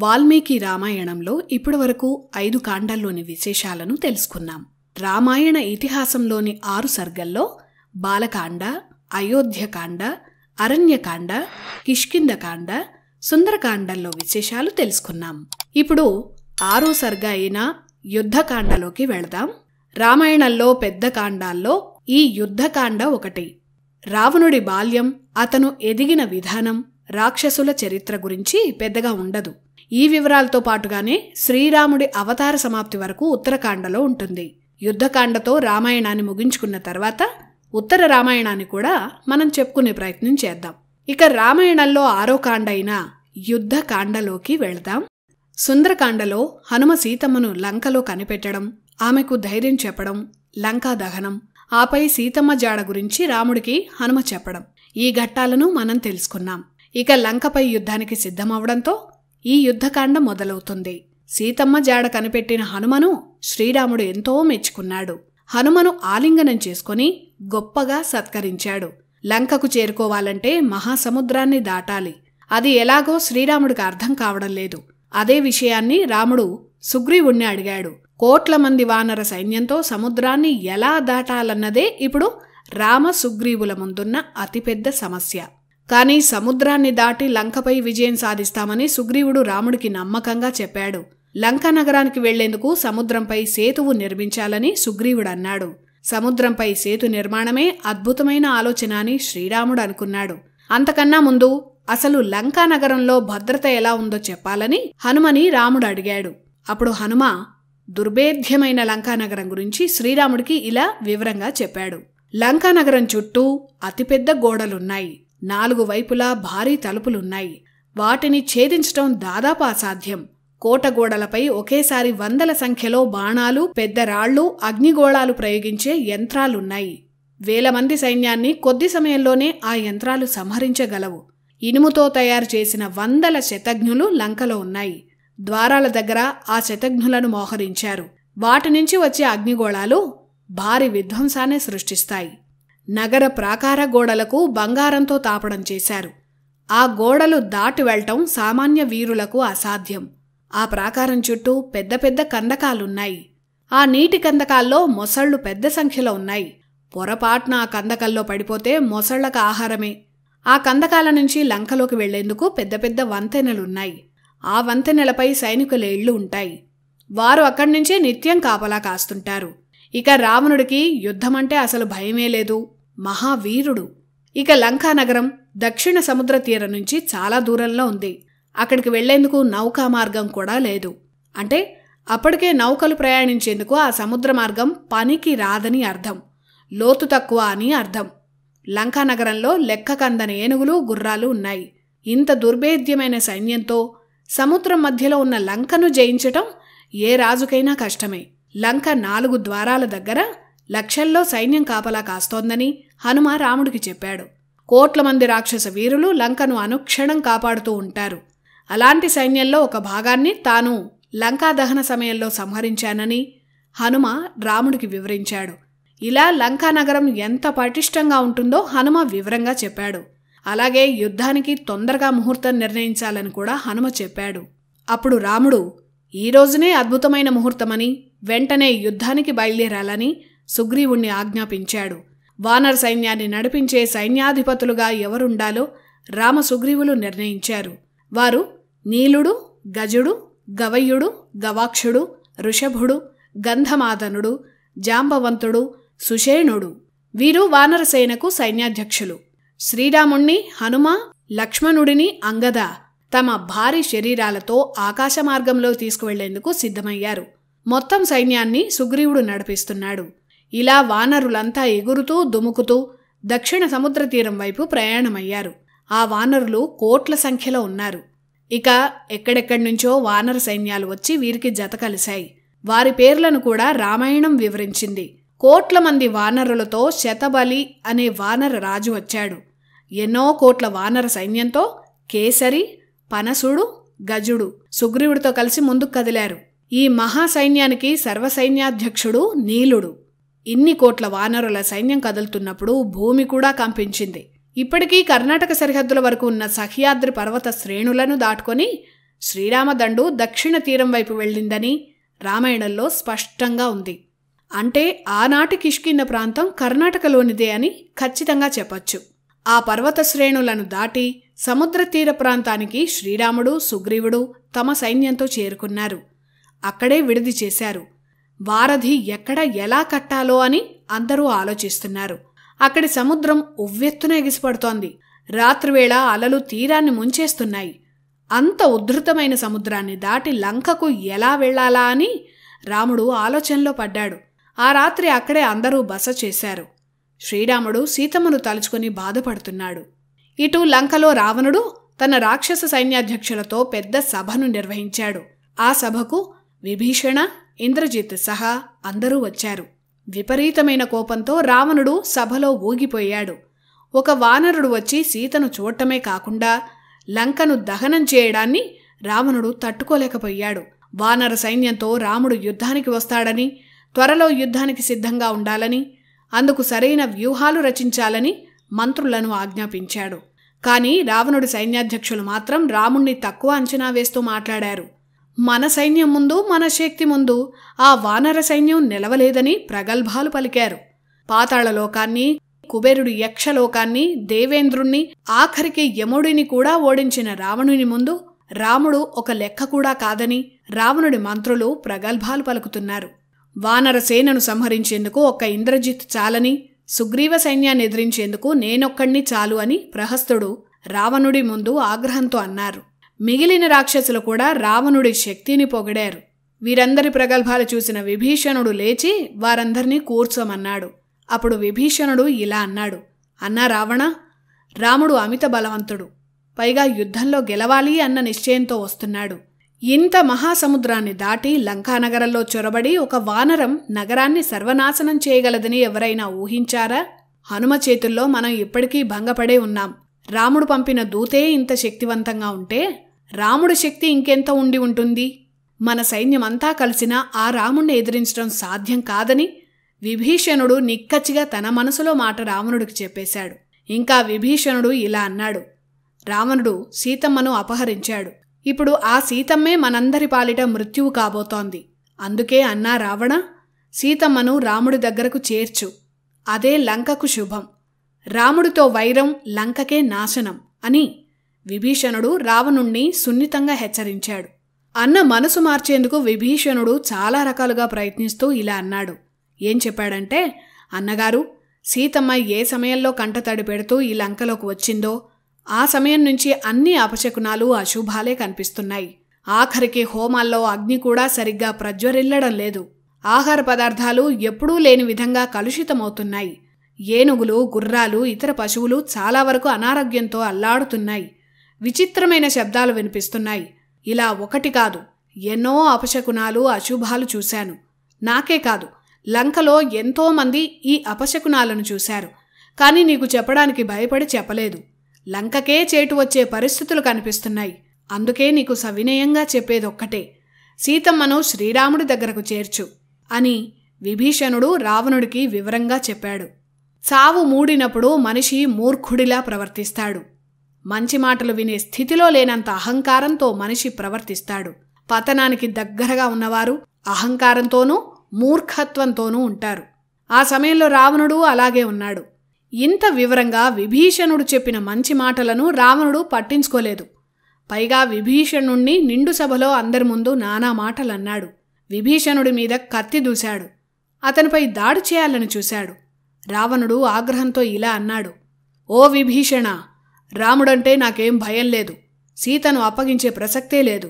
వాల్మీకి రామాయణంలో ఇప్పటివరకు 5 కాండాల్లోని విశేషాలను తెలుసుకున్నాం. రామాయణ ఇతిహాసంలోని 6 సర్గల్లో బాలకాండ, అయోధ్యకాండ, అరణ్యకాండ, కిష్కింధకాండ, సుందరకాండంలో విశేషాలు తెలుసుకున్నాం. ఇప్పుడు 6వ సర్గ అయిన యుద్ధకాండలోకి వెళదాం. రామాయణంలో పెద్ద కాండాల్లో ఈ యుద్ధకాండ ఒకటి. రావణుడి బాల్యం, అతను ఎదిగిన విధానం, రాక్షసుల చరిత్ర గురించి పెద్దగా ఉండదు. ఈ వివరాలతో పాటుగానే శ్రీరాముడి అవతార సమాప్తి వరకు ఉత్తరకాండలో ఉంటుంది. యుద్ధకాండతో రామాయణాన్ని ముగించుకున్న తర్వాత ఉత్తర రామాయణాన్ని కూడా మనం చెప్పుకునే ప్రయత్నం చేద్దాం. ఇక రామాయణంలో 6వ కాండ అయిన యుద్ధకాండలోకి వెళదాం. సుందరకాండలో హనుమ సీతమ్మను లంకలో కనిపెట్టడం, ఆమెకు ధైర్యం చెప్పడం, లంకా దహనం, ఆపై సీతమ్మ జాడ గురించి రాముడికి హనుమ చెప్పడం, ఈ ఘట్టాలను మనం తెలుసుకున్నాం. ఇక లంకపై యుద్ధానికి సిద్ధమవడంతో ఈ యుద్ధకాండ మొదలవుతుంది. సీతమ్మ జాడ కనిపెట్టిన హనుమను శ్రీరాముడు ఎంతో మెచ్చుకున్నాడు. హనుమను ఆలింగనం చేసుకుని గొప్పగా సత్కరించాడు. లంకకు చేరుకోవాలంటే మహాసముద్రాన్ని దాటాలి. అది ఎలాగో శ్రీరాముడికి అర్థం కావడం లేదు. అదే విషయాన్ని రాముడు సుగ్రీవుణ్ణి అడిగాడు. కోట్ల మంది వానర సైన్యంతో సముద్రాన్ని ఎలా దాటాలన్నదే ఇప్పుడు రామ సుగ్రీవుల ముందున్న అతిపెద్ద సమస్య. కాని సముద్రాన్ని దాటి లంకపై విజయం సాధిస్తామని సుగ్రీవుడు రాముడికి నమ్మకంగా చెప్పాడు. లంకా నగరానికి వెళ్లేందుకు సముద్రంపై సేతువు నిర్మించాలని సుగ్రీవుడన్నాడు. సముద్రంపై సేతు నిర్మాణమే అద్భుతమైన ఆలోచన అని శ్రీరాముడు అనుకున్నాడు. అంతకన్నా ముందు అసలు లంకా నగరంలో భద్రత ఎలా ఉందో చెప్పాలని హనుమని రాముడు అడిగాడు. అప్పుడు హనుమ దుర్భేద్యమైన లంకానగరం గురించి శ్రీరాముడికి ఇలా వివరంగా చెప్పాడు. లంకానగరం చుట్టూ అతిపెద్ద గోడలున్నాయి. 4 వైపులా భారీ తలుపులున్నాయి. వాటిని ఛేదించటం దాదాపు అసాధ్యం. కోట గోడలపై ఒకేసారి వందల సంఖ్యలో బాణాలు, పెద్ద రాళ్లు, అగ్నిగోళాలు ప్రయోగించే యంత్రాలున్నాయి. 1000 మంది సైన్యాన్ని కొద్ది సమయంలోనే ఆ యంత్రాలు సంహరించగలవు. ఇనుముతో తయారు చేసిన 100 శతఘ్నులు లంకలో ఉన్నాయి. ద్వారాల దగ్గర ఆ శతఘ్నులను మోహరించారు. వాటి నుంచి వచ్చే అగ్నిగోళాలు భారీ విధ్వంసాన్ని సృష్టిస్తాయి. నగర ప్రాకార గోడలకు బంగారంతో తాపడం చేశారు. ఆ గోడలు దాటి వెళ్లటం సామాన్య వీరులకు అసాధ్యం. ఆ ప్రాకారం చుట్టూ పెద్ద పెద్ద కందకాలున్నాయి. ఆ నీటి కందకాల్లో మొసళ్లు పెద్ద సంఖ్యలో ఉన్నాయి. పొరపాటున ఆ కందకల్లో పడిపోతే మొసళ్లకు ఆహారమే. ఆ కందకాల నుంచి లంకలోకి వెళ్లేందుకు పెద్ద పెద్ద వంతెనలున్నాయి. ఆ వంతెనలపై సైనికుల ఇళ్లు ఉంటాయి. వారు అక్కడి నుంచే నిత్యం కాపలా కాస్తుంటారు. ఇక రావణుడికి యుద్ధమంటే అసలు భయమే లేదు. మహావీరుడు. ఇక లంకానగరం దక్షిణ సముద్ర తీరం నుంచి చాలా దూరంలో ఉంది. అక్కడికి వెళ్లేందుకు నౌకా మార్గం కూడా లేదు. అంటే అప్పటికే నౌకలు ప్రయాణించేందుకు ఆ సముద్ర మార్గం పనికి రాదని అర్థం. లోతు తక్కువ అని అర్థం. లంకానగరంలో లెక్కకందని ఏనుగులు, గుర్రాలు ఉన్నాయి. ఇంత దుర్భేద్యమైన సైన్యంతో సముద్రం మధ్యలో ఉన్న లంకను జయించటం ఏ రాజుకైనా కష్టమే. లంక 4 ద్వారాల దగ్గర లక్షల్లో సైన్యం కాపలా కాస్తోందని హనుమ రాముడికి చెప్పాడు. కోట్ల మంది రాక్షస వీరులు లంకను అనుక్షణం కాపాడుతూ ఉంటారు. అలాంటి సైన్యంలో ఒక భాగాన్ని తాను లంకా దహన సమయంలో సంహరించానని హనుమ రాముడికి వివరించాడు. ఇలా లంకానగరం ఎంత పటిష్టంగా ఉంటుందో హనుమ వివరంగా చెప్పాడు. అలాగే యుద్ధానికి తొందరగా ముహూర్తం నిర్ణయించాలని కూడా హనుమ చెప్పాడు. అప్పుడు రాముడు ఈ రోజునే అద్భుతమైన ముహూర్తమని, వెంటనే యుద్ధానికి బయలుదేరాలని సుగ్రీవుణ్ణి ఆజ్ఞాపించాడు. వానర సైన్యాన్ని నడిపించే సైన్యాధిపతులుగా ఎవరుండాలో రామ సుగ్రీవులు నిర్ణయించారు. వారు నీలుడు, గజుడు, గవయ్యుడు, గవాక్షుడు, ఋషభుడు, గంధమాదనుడు, జాంబవంతుడు, సుషేణుడు. వీరు వానరసేనకు సైన్యాధ్యక్షులు. శ్రీరాముణ్ణి, హనుమ, లక్ష్మణుడిని, అంగద తమ భారీ శరీరాలతో ఆకాశ మార్గంలో తీసుకువెళ్లేందుకు సిద్ధమయ్యారు. మొత్తం సైన్యాన్ని సుగ్రీవుడు నడిపిస్తున్నాడు. ఇలా వానరులంతా ఎగురుతూ దుముకుతూ దక్షిణ సముద్ర తీరం వైపు ప్రయాణమయ్యారు. ఆ వానరులు కోట్ల సంఖ్యలో ఉన్నారు. ఇక ఎక్కడెక్కడి నుంచో వానర సైన్యాలు వచ్చి వీరికి జత కలిశాయి. వారి పేర్లను కూడా రామాయణం వివరించింది. కోట్ల మంది వానరులతో శతబలి అనే వానర రాజు వచ్చాడు. ఎన్నో కోట్ల వానర సైన్యంతో కేసరి, పనసుడు, గజుడు సుగ్రీవుడితో కలిసి ముందుకు కదిలారు. ఈ మహాసైన్యానికి సర్వసైన్యాధ్యక్షుడు నీలుడు. ఇన్ని కోట్ల వానరుల సైన్యం కదులుతున్నప్పుడు భూమి కూడా కంపించింది. ఇప్పటికీ కర్ణాటక సరిహద్దుల వరకు ఉన్న సహ్యాద్రి పర్వత శ్రేణులను దాటుకొని శ్రీరామదండు దక్షిణ తీరం వైపు వెళ్ళిందని రామాయణంలో స్పష్టంగా ఉంది. అంటే ఆనాటి కిష్కింధ ప్రాంతం కర్ణాటకలోనిదే అని ఖచ్చితంగా చెప్పొచ్చు. ఆ పర్వత శ్రేణులను దాటి సముద్ర తీర ప్రాంతానికి శ్రీరాముడు, సుగ్రీవుడు తమ సైన్యంతో చేరుకున్నారు. అక్కడే విడిది చేశారు. వారధి ఎక్కడ ఎలా కట్టాలో అని అందరూ ఆలోచిస్తున్నారు. అక్కడి సముద్రం ఉవ్వెత్తున ఎగిసిపడుతోంది. రాత్రివేళ అలలు తీరాన్ని ముంచేస్తున్నాయి. అంత ఉద్ధృతమైన సముద్రాన్ని దాటి లంకకు ఎలా వెళ్లాలా అని రాముడు ఆలోచనలో పడ్డాడు. ఆ రాత్రి అక్కడే అందరూ బస చేశారు. శ్రీరాముడు సీతమ్మను తలుచుకుని బాధపడుతున్నాడు. ఇటు లంకలో రావణుడు తన రాక్షస సైన్యాధ్యక్షులతో పెద్ద సభను నిర్వహించాడు. ఆ సభకు విభీషణ, ఇంద్రజిత్ సహా అందరూ వచ్చారు. విపరీతమైన కోపంతో రావణుడు సభలో ఊగిపోయాడు. ఒక వానరుడు వచ్చి సీతను చూడటమే కాకుండా లంకను దహనం చేయడాన్ని రావణుడు తట్టుకోలేకపోయాడు. వానర సైన్యంతో రాముడు యుద్ధానికి వస్తాడని, త్వరలో యుద్ధానికి సిద్ధంగా ఉండాలని, అందుకు సరైన వ్యూహాలు రచించాలని మంత్రులను ఆజ్ఞాపించాడు. కాని రావణుడి సైన్యాధ్యక్షులు మాత్రం రాముణ్ణి తక్కువ అంచనా వేస్తూ మాట్లాడారు. మన సైన్యం ముందు, మన శక్తి ముందు ఆ వానర సైన్యం నిలవలేదని ప్రగల్భాలు పలికారు. పాతాళలోకాన్ని, కుబేరుడి యక్షలోకాన్ని, దేవేంద్రుణ్ణి, ఆఖరికి యముడిని కూడా ఓడించిన రావణుని ముందు రాముడు ఒక లెక్క కూడా కాదని రావణుడి మంత్రులు ప్రగల్భాలు పలుకుతున్నారు. వానర సేనను సంహరించేందుకు ఒక్క ఇంద్రజిత్ చాలని, సుగ్రీవ సైన్యాన్ని ఎదిరించేందుకు నేనొక్కణ్ణి చాలు అని ప్రహస్తుడు రావణుడి ముందు ఆగ్రహంతో అన్నారు. మిగిలిన రాక్షసులు కూడా రావణుడి శక్తిని పొగిడారు. వీరందరి ప్రగల్భాలు చూసిన విభీషణుడు లేచి వారందర్నీ కూర్చోమన్నాడు. అప్పుడు విభీషణుడు ఇలా అన్నాడు: అన్నా రావణ, రాముడు అమిత బలవంతుడు, పైగా యుద్ధంలో గెలవాలి అన్న నిశ్చయంతో వస్తున్నాడు. ఇంత మహాసముద్రాన్ని దాటి లంకానగరంలో చొరబడి ఒక వానరం నగరాన్ని సర్వనాశనం చేయగలదని ఎవరైనా ఊహించారా? హనుమ చేతుల్లో మనం ఇప్పటికీ భంగపడే ఉన్నాం. రాముడు పంపిన దూతే ఇంత శక్తివంతంగా ఉంటే రాముడి శక్తి ఇంకెంత ఉండి ఉంటుంది? మన సైన్యమంతా కలిసినా ఆ రాముణ్ణి ఎదిరించడం సాధ్యం కాదని విభీషణుడు నిక్కచ్చిగా తన మనసులో మాట రావణుడికి చెప్పేశాడు. ఇంకా విభీషణుడు ఇలా అన్నాడు: రావణుడు సీతమ్మను అపహరించాడు. ఇప్పుడు ఆ సీతమ్మే మనందరి పాలిట మృత్యువు కాబోతోంది. అందుకే అన్నా రావణ, సీతమ్మను రాముడి దగ్గరకు చేర్చు. అదే లంకకు శుభం. రాముడితో వైరం లంకకే నాశనం అని విభీషణుడు రావణుణ్ణి సున్నితంగా హెచ్చరించాడు. అన్న మనసు మార్చేందుకు విభీషణుడు చాలా రకాలుగా ప్రయత్నిస్తూ ఇలా అన్నాడు. ఏం చెప్పాడంటే, అన్నగారు, సీతమ్మ ఏ సమయంలో కంటతడి పెడుతూ ఈ లంకలోకి వచ్చిందో ఆ సమయం నుంచి అన్ని అపశకునాలు, అశుభాలే కనిపిస్తున్నాయి. ఆఖరికి హోమాల్లో అగ్ని కూడా సరిగ్గా ప్రజ్వరిల్లడం లేదు. ఆహార పదార్థాలు ఎప్పుడూ లేని విధంగా కలుషితమవుతున్నాయి. ఏనుగులు, గుర్రాలు, ఇతర పశువులు చాలా వరకు అనారోగ్యంతో అల్లాడుతున్నాయి. విచిత్రమైన శబ్దాలు వినిపిస్తున్నాయి. ఇలా ఒకటి కాదు, ఎన్నో అపశకునాలు, అశుభాలు చూశాను. నాకే కాదు, లంకలో ఎంతోమంది ఈ అపశకునాలను చూశారు. కానీ నీకు చెప్పడానికి భయపడి చెప్పలేదు. లంకకే చేటు వచ్చే పరిస్థితులు కనిపిస్తున్నాయి. అందుకే నీకు సవినయంగా చెప్పేదొక్కటే, సీతమ్మను శ్రీరాముడి దగ్గరకు చేర్చు అని విభీషణుడు రావణుడికి వివరంగా చెప్పాడు. చావు మూడినప్పుడు మనిషి మూర్ఖుడిలా ప్రవర్తిస్తాడు. మంచి మాటలు వినే స్థితిలో లేనంత అహంకారంతో మనిషి ప్రవర్తిస్తాడు. పతనానికి దగ్గరగా ఉన్నవారు అహంకారంతోనూ మూర్ఖత్వంతోనూ ఉంటారు. ఆ సమయంలో రావణుడు అలాగే ఉన్నాడు. ఇంత వివరంగా విభీషణుడు చెప్పిన మంచి మాటలను రావణుడు పట్టించుకోలేదు. పైగా విభీషణుణ్ణి నిండు సభలో అందరి ముందు నానా మాటలన్నాడు. విభీషణుడి మీద కత్తి దూశాడు. అతనిపై దాడి చేయాలని చూశాడు. రావణుడు ఆగ్రహంతో ఇలా అన్నాడు: ఓ విభీషణ, రాముడంటే నాకేం భయం లేదు. సీతను అప్పగించే ప్రసక్తే లేదు.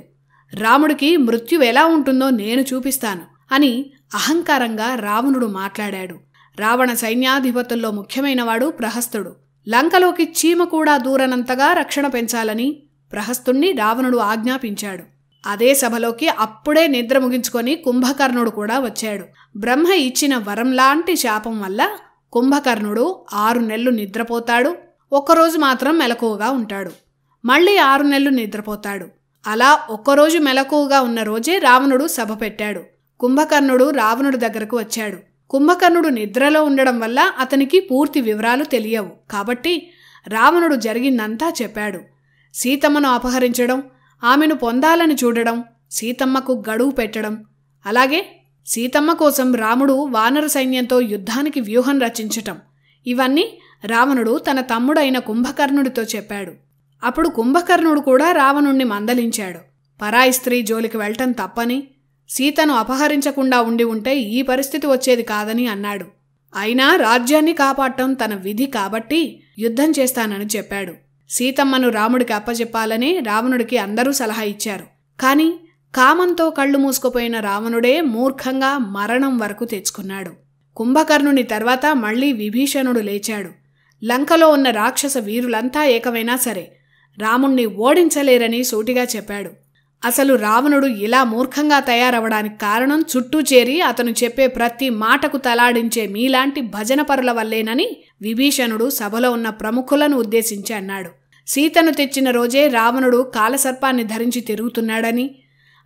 రాముడికి మృత్యువెలా ఉంటుందో నేను చూపిస్తాను అని అహంకారంగా రావణుడు మాట్లాడాడు. రావణ సైన్యాధిపతుల్లో ముఖ్యమైనవాడు ప్రహస్తుడు. లంకలోకి చీమ కూడా దూరనంతగా రక్షణ పెంచాలని ప్రహస్తుణ్ణి రావణుడు ఆజ్ఞాపించాడు. అదే సభలోకి అప్పుడే నిద్ర ముగించుకొని కుంభకర్ణుడు కూడా వచ్చాడు. బ్రహ్మ ఇచ్చిన వరంలాంటి శాపం వల్ల కుంభకర్ణుడు 6 నెలలు నిద్రపోతాడు. ఒక్కరోజు మాత్రం మెలకువగా ఉంటాడు. మళ్ళీ 6 నెలలు నిద్రపోతాడు. అలా ఒక్కరోజు మెలకువగా ఉన్న రోజే రావణుడు సభ పెట్టాడు. కుంభకర్ణుడు రావణుడి దగ్గరకు వచ్చాడు. కుంభకర్ణుడు నిద్రలో ఉండడం వల్ల అతనికి పూర్తి వివరాలు తెలియవు. కాబట్టి రావణుడు జరిగిందంతా చెప్పాడు. సీతమ్మను అపహరించడం, ఆమెను పొందాలని చూడడం, సీతమ్మకు గడువు పెట్టడం, అలాగే సీతమ్మ కోసం రాముడు వానర సైన్యంతో యుద్ధానికి వ్యూహం రచించటం, ఇవన్నీ రావణుడు తన తమ్ముడైన కుంభకర్ణుడితో చెప్పాడు. అప్పుడు కుంభకర్ణుడు కూడా రావణుణ్ణి మందలించాడు. పరాయి స్త్రీ జోలికి వెళ్ళటం తప్పని, సీతను అపహరించకుండా ఉండి ఉంటే ఈ పరిస్థితి వచ్చేది కాదని అన్నాడు. అయినా రాజ్యాన్ని కాపాడటం తన విధి కాబట్టి యుద్ధం చేస్తానని చెప్పాడు. సీతమ్మను రాముడికి అప్పచెప్పాలని రావణుడికి అందరూ సలహా ఇచ్చారు. కాని కామంతో కళ్ళు మూసుకుపోయిన రావణుడే మూర్ఖంగా మరణం వరకు తెచ్చుకున్నాడు. కుంభకర్ణుని తర్వాత మళ్లీ విభీషణుడు లేచాడు. లంకలో ఉన్న రాక్షస వీరులంతా ఏకమైనా సరే రాముణ్ణి ఓడించలేరని సూటిగా చెప్పాడు. అసలు రావణుడు ఇలా మూర్ఖంగా తయారవడానికి కారణం చుట్టూ చేరి అతను చెప్పే ప్రతి మాటకు తలాడించే మీలాంటి భజనపరుల వల్లేనని విభీషణుడు సభలో ఉన్న ప్రముఖులను ఉద్దేశించి అన్నాడు. సీతను తెచ్చిన రోజే రావణుడు కాలసర్పాన్ని ధరించి తిరుగుతున్నాడని,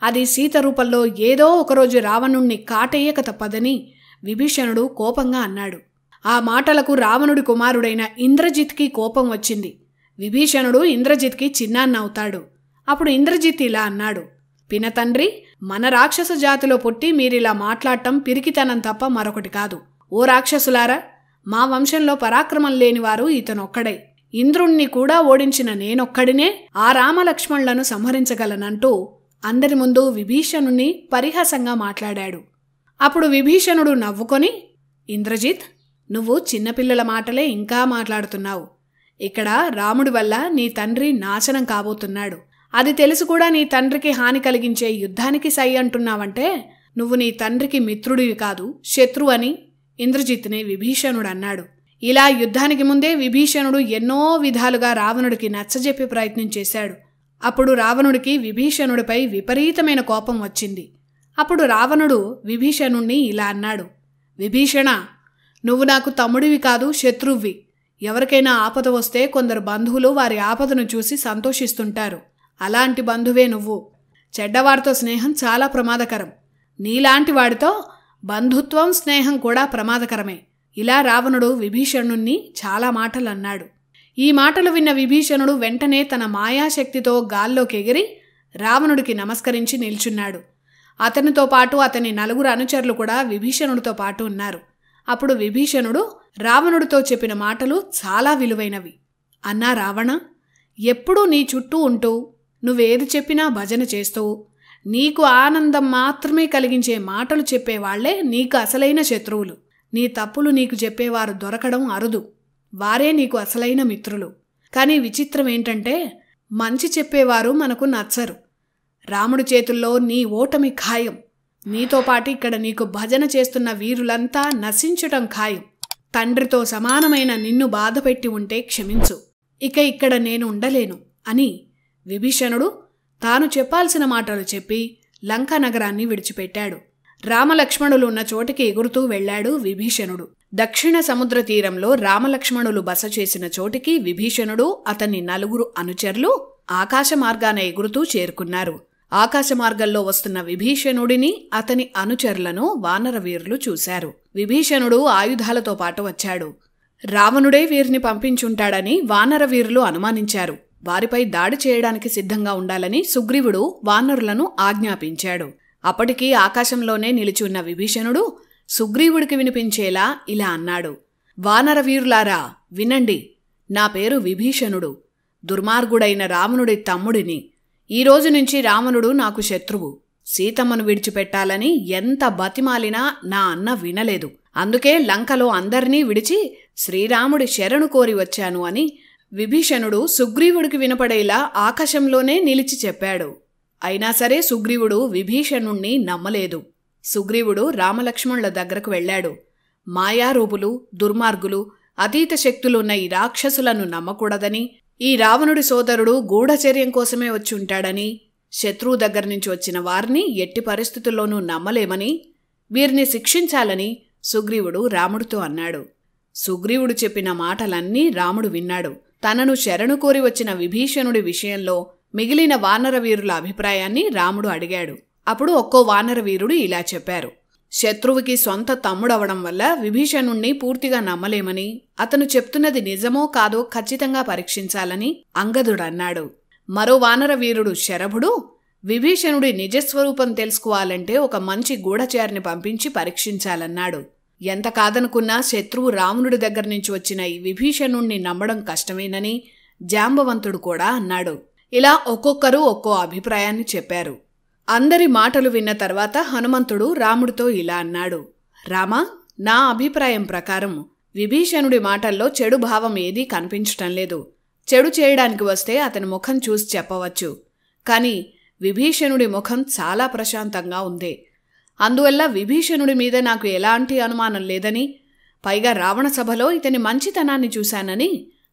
అది సీత రూపంలో ఏదో ఒకరోజు రావణుణ్ణి కాటేయక తప్పదని విభీషణుడు కోపంగా అన్నాడు. ఆ మాటలకు రావణుడి కుమారుడైన ఇంద్రజిత్కి కోపం వచ్చింది. విభీషణుడు ఇంద్రజిత్కి చిన్నాన్నవుతాడు. అప్పుడు ఇంద్రజిత్ ఇలా అన్నాడు, పినతండ్రి, మన రాక్షస జాతిలో పుట్టి మీరిలా మాట్లాడటం పిరికితనం తప్ప మరొకటి కాదు. ఓ రాక్షసులారా, మా వంశంలో పరాక్రమం లేనివారు ఇతనొక్కడే. ఇంద్రుణ్ణి కూడా ఓడించిన నేనొక్కడినే ఆ రామలక్ష్మణులను సంహరించగలనంటూ అందరి ముందు విభీషణుణ్ణి పరిహాసంగా మాట్లాడాడు. అప్పుడు విభీషణుడు నవ్వుకొని, ఇంద్రజిత్, నువ్వు చిన్నపిల్లల మాటలే ఇంకా మాట్లాడుతున్నావు. ఇక్కడ రాముడి వల్ల నీ తండ్రి నాశనం కాబోతున్నాడు. అది తెలిసి కూడా నీ తండ్రికి హాని కలిగించే యుద్ధానికి సై అంటున్నావంటే నువ్వు నీ తండ్రికి మిత్రుడివి కాదు, శత్రువు అని ఇంద్రజిత్ని విభీషణుడు అన్నాడు. ఇలా యుద్ధానికి ముందే విభీషణుడు ఎన్నో విధాలుగా రావణుడికి నచ్చజెప్పి ప్రయత్నం చేశాడు. అప్పుడు రావణుడికి విభీషణుడిపై విపరీతమైన కోపం వచ్చింది. అప్పుడు రావణుడు విభీషణుణ్ణి ఇలా అన్నాడు, విభీషణ, నువ్వు నాకు తమ్ముడివి కాదు, శత్రువ్వి. ఎవరికైనా ఆపద వస్తే కొందరు బంధువులు వారి ఆపదను చూసి సంతోషిస్తుంటారు. అలాంటి బంధువే నువ్వు. చెడ్డవారితో స్నేహం చాలా ప్రమాదకరం. నీలాంటి వాడితో బంధుత్వం, స్నేహం కూడా ప్రమాదకరమే. ఇలా రావణుడు విభీషణుణ్ణి చాలా మాటలు అన్నాడు. ఈ మాటలు విన్న విభీషణుడు వెంటనే తన మాయాశక్తితో గాల్లోకి ఎగిరి రావణుడికి నమస్కరించి నిల్చున్నాడు. అతనితో పాటు అతని 4 అనుచరులు కూడా విభీషణుడితో పాటు ఉన్నారు. అప్పుడు విభీషణుడు రావణుడితో చెప్పిన మాటలు చాలా విలువైనవి. అన్నా రావణ, ఎప్పుడూ నీ చుట్టూ ఉంటూ నువ్వేది చెప్పినా భజన చేస్తూ నీకు ఆనందం మాత్రమే కలిగించే మాటలు చెప్పేవాళ్లే నీకు అసలైన శత్రువులు. నీ తప్పులు నీకు చెప్పేవారు దొరకడం అరుదు. వారే నీకు అసలైన మిత్రులు. కానీ విచిత్రం ఏంటంటే మంచి చెప్పేవారు మనకు నచ్చరు. రాముడి చేతుల్లో నీ ఓటమి ఖాయం. నీతో పాటు ఇక్కడ నీకు భజన చేస్తున్న వీరులంతా నశించటం ఖాయం. తండ్రితో సమానమైన నిన్ను బాధపెట్టి ఉంటే క్షమించు. ఇక ఇక్కడ నేను ఉండలేను అని విభీషణుడు తాను చెప్పాల్సిన మాటలు చెప్పి లంకా నగరాన్ని విడిచిపెట్టాడు. రామలక్ష్మణులు ఉన్న చోటికి ఎగురుతూ వెళ్లాడు విభీషణుడు. దక్షిణ సముద్ర తీరంలో రామలక్ష్మణులు బస చేసిన చోటికి విభీషణుడు అతని 4 అనుచరులు ఆకాశ మార్గాన ఎగురుతూ చేరుకున్నారు. ఆకాశ మార్గంలో వస్తున్న విభీషణుడిని, అతని అనుచరులను వానరవీరులు చూశారు. విభీషణుడు ఆయుధాలతో పాటు వచ్చాడు. రావణుడే వీరిని పంపించుంటాడని వానరవీరులు అనుమానించారు. వారిపై దాడి చేయడానికి సిద్ధంగా ఉండాలని సుగ్రీవుడు వానరులను ఆజ్ఞాపించాడు. అప్పటికీ ఆకాశంలోనే నిలిచి ఉన్న విభీషణుడు సుగ్రీవుడికి వినిపించేలా ఇలా అన్నాడు, వానరవీరులారా వినండి. నా పేరు విభీషణుడు. దుర్మార్గుడైన రావణుడి తమ్ముడిని. ఈ రోజు నుంచి రావణుడు నాకు శత్రువు. సీతమ్మను విడిచిపెట్టాలని ఎంత బతిమాలినా నా అన్న వినలేదు. అందుకే లంకలో అందరినీ విడిచి శ్రీరాముడి శరణు కోరి వచ్చాను అని విభీషణుడు సుగ్రీవుడికి వినపడేలా ఆకాశంలోనే నిలిచి చెప్పాడు. అయినా సరే సుగ్రీవుడు విభీషణుణ్ణి నమ్మలేదు. సుగ్రీవుడు రామలక్ష్మణుల దగ్గరకు వెళ్లాడు. మాయారూపులు, దుర్మార్గులు, అతీత శక్తులున్న ఈ రాక్షసులను నమ్మకూడదని, ఈ రావణుడి సోదరుడు గూఢచర్యం కోసమే వచ్చి ఉంటాడని, శత్రువు దగ్గర నుంచి వచ్చిన వారిని ఎట్టి పరిస్థితుల్లోనూ నమ్మలేమని, వీరిని శిక్షించాలని సుగ్రీవుడు రాముడితో అన్నాడు. సుగ్రీవుడు చెప్పిన మాటలన్నీ రాముడు విన్నాడు. తనను శరణు కోరి వచ్చిన విభీషణుడి విషయంలో మిగిలిన వానరవీరుల అభిప్రాయాన్ని రాముడు అడిగాడు. అప్పుడు ఒక్కో వానరవీరుడు ఇలా చెప్పారు. శత్రువుకి సొంత తమ్ముడవడం వల్ల విభీషణుణ్ణి పూర్తిగా నమ్మలేమని, అతను చెప్తున్నది నిజమో కాదో ఖచ్చితంగా పరీక్షించాలని అంగదుడన్నాడు. మరో వానర వీరుడు శరభుడు విభీషణుడి నిజస్వరూపం తెలుసుకోవాలంటే ఒక మంచి గూఢచారిని పంపించి పరీక్షించాలన్నాడు. ఎంత కాదనుకున్నా శత్రువు రావణుడి దగ్గర నుంచి వచ్చిన ఈ విభీషణుణ్ణి నమ్మడం కష్టమేనని జాంబవంతుడు కూడా అన్నాడు. ఇలా ఒక్కొక్కరు ఒక్కో అభిప్రాయాన్ని చెప్పారు. అందరి మాటలు విన్న తర్వాత హనుమంతుడు రాముడితో ఇలా అన్నాడు. రామా, నా అభిప్రాయం ప్రకారం విభీషణుడి మాటల్లో చెడు భావం ఏదీ కనిపించటం లేదు. చెడు చేయడానికి వస్తే అతని ముఖం చూసి చెప్పవచ్చు. కాని విభీషణుడి ముఖం చాలా ప్రశాంతంగా ఉంది. అందువల్ల విభీషణుడి మీద నాకు ఎలాంటి అనుమానం లేదని, పైగా రావణ సభలో ఇతని మంచితనాన్ని చూశానని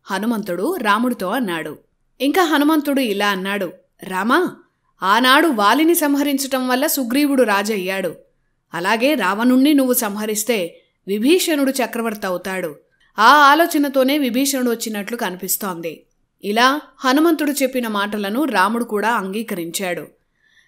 హనుమంతుడు రాముడితో అన్నాడు. ఇంకా హనుమంతుడు ఇలా అన్నాడు. రామా, ఆనాడు వాలిని సంహరించటం వల్ల సుగ్రీవుడు రాజయ్యాడు. అలాగే రావణుణ్ణి నువ్వు సంహరిస్తే విభీషణుడు చక్రవర్తి అవుతాడు. ఆ ఆలోచనతోనే విభీషణుడు వచ్చినట్లు కనిపిస్తోంది. ఇలా హనుమంతుడు చెప్పిన మాటలను రాముడు కూడా అంగీకరించాడు.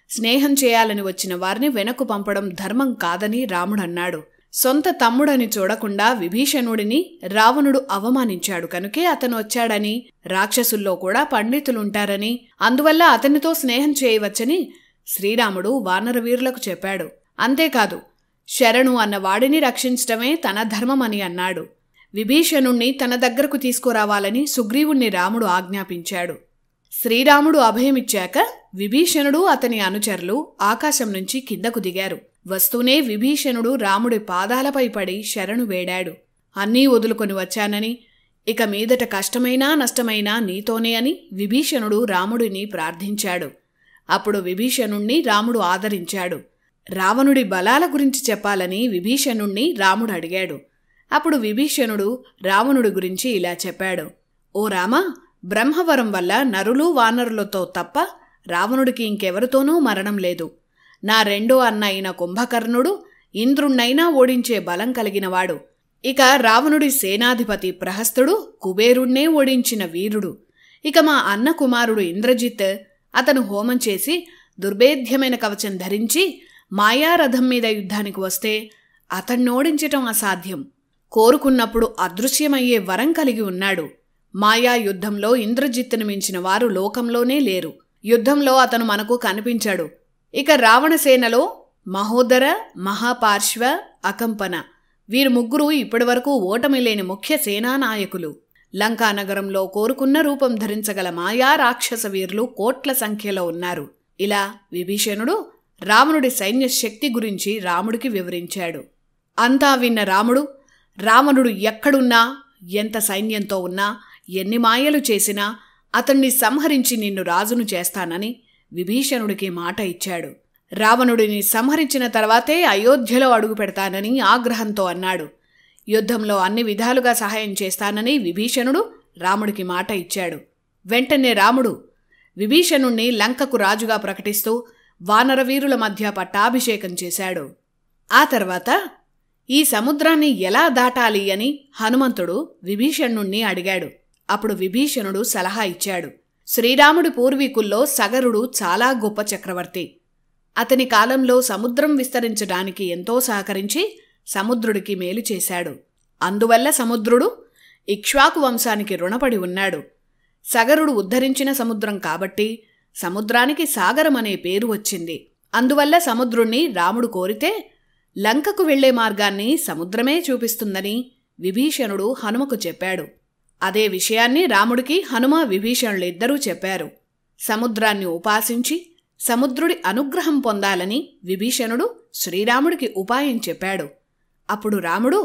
స్నేహం చేయాలని వచ్చిన వారిని వెనక్కు పంపడం ధర్మం కాదని రాముడన్నాడు. సొంత తమ్ముడని చూడకుండా విభీషణుడిని రావణుడు అవమానించాడు కనుకే అతను వచ్చాడని, రాక్షసుల్లో కూడా పండితులుంటారని, అందువల్ల అతనితో స్నేహం చేయవచ్చని శ్రీరాముడు వానరవీరులకు చెప్పాడు. అంతేకాదు, శరణు అన్న వాడిని రక్షించటమే తన ధర్మమని అన్నాడు. విభీషణుణ్ణి తన దగ్గరకు తీసుకురావాలని సుగ్రీవుణ్ణి రాముడు ఆజ్ఞాపించాడు. శ్రీరాముడు అభయమిచ్చాక విభీషణుడు అతని అనుచరులు ఆకాశం నుంచి కిందకు దిగారు. వస్తూనే విభీషణుడు రాముడి పాదాలపై పడి శరణు వేడాడు. అన్నీ వదులుకొని వచ్చానని, ఇక మీదట కష్టమైనా నష్టమైనా నీతోనే అని విభీషణుడు రాముడిని ప్రార్థించాడు. అప్పుడు విభీషణుణ్ణి రాముడు ఆదరించాడు. రావణుడి బలాల గురించి చెప్పాలని విభీషణుణ్ణి రాముడు అడిగాడు. అప్పుడు విభీషణుడు రావణుడి గురించి ఇలా చెప్పాడు. ఓ రామా, బ్రహ్మవరం వల్ల నరులు వానరులతో తప్ప రావణుడికి ఇంకెవరితోనూ మరణం లేదు. నా రెండో అన్న అయిన కుంభకర్ణుడు ఇంద్రుణ్ణైనా ఓడించే బలం కలిగినవాడు. ఇక రావణుడి సేనాధిపతి ప్రహస్తుడు కుబేరుణ్ణే ఓడించిన వీరుడు. ఇక మా అన్న కుమారుడు ఇంద్రజిత్, అతను హోమం చేసి దుర్భేద్యమైన కవచం ధరించి మాయారథం మీద యుద్ధానికి వస్తే అతన్నోడించటం అసాధ్యం. కోరుకున్నప్పుడు అదృశ్యమయ్యే వరం కలిగి ఉన్నాడు. మాయా యుద్ధంలో ఇంద్రజిత్తును మించిన వారు లోకంలోనే లేరు. యుద్ధంలో అతను మనకు కనిపించాడు. ఇక రావణసేనలో మహోదర, మహాపార్శ్వ, అకంపన వీరు ముగ్గురు ఇప్పటివరకు ఓటమి లేని ముఖ్య సేనానాయకులు. లంకానగరంలో కోరుకున్న రూపం ధరించగల మాయా రాక్షస వీరులు కోట్ల సంఖ్యలో ఉన్నారు. ఇలా విభీషణుడు రావణుడి సైన్య శక్తి గురించి రాముడికి వివరించాడు. అంతా విన్న రాముడు, రావణుడు ఎక్కడున్నా, ఎంత సైన్యంతో ఉన్నా, ఎన్ని మాయలు చేసినా అతన్ని సంహరించి నిన్ను రాజును చేస్తానని విభీషణుడికి మాట ఇచ్చాడు. రావణుడిని సంహరించిన తర్వాతే అయోధ్యలో అడుగు పెడతానని ఆగ్రహంతో అన్నాడు. యుద్ధంలో అన్ని విధాలుగా సహాయం చేస్తానని విభీషణుడు రాముడికి మాట ఇచ్చాడు. వెంటనే రాముడు విభీషణుణ్ణి లంకకు రాజుగా ప్రకటిస్తూ వానరవీరుల మధ్య పట్టాభిషేకం చేశాడు. ఆ తర్వాత ఈ సముద్రాన్ని ఎలా దాటాలి అని హనుమంతుడు విభీషణుణ్ణి అడిగాడు. అప్పుడు విభీషణుడు సలహా ఇచ్చాడు. శ్రీరాముడి పూర్వీకుల్లో సగరుడు చాలా గొప్ప చక్రవర్తి. అతని కాలంలో సముద్రం విస్తరించడానికి ఎంతో సహకరించి సముద్రుడికి మేలు చేశాడు. అందువల్ల సముద్రుడు ఇక్ష్వాకు వంశానికి రుణపడి ఉన్నాడు. సగరుడు ఉద్ధరించిన సముద్రం కాబట్టి సముద్రానికి సాగరమనే పేరు వచ్చింది. అందువల్ల సముద్రుణ్ణి రాముడు కోరితే లంకకు వెళ్లే మార్గాన్ని సముద్రమే చూపిస్తుందని విభీషణుడు హనుమకు చెప్పాడు. అదే విషయాన్ని రాముడికి హనుమ విభీషణులిద్దరూ చెప్పారు. సముద్రాన్ని ఉపాసించి సముద్రుడి అనుగ్రహం పొందాలని విభీషణుడు శ్రీరాముడికి ఉపాయం చెప్పాడు. అప్పుడు రాముడు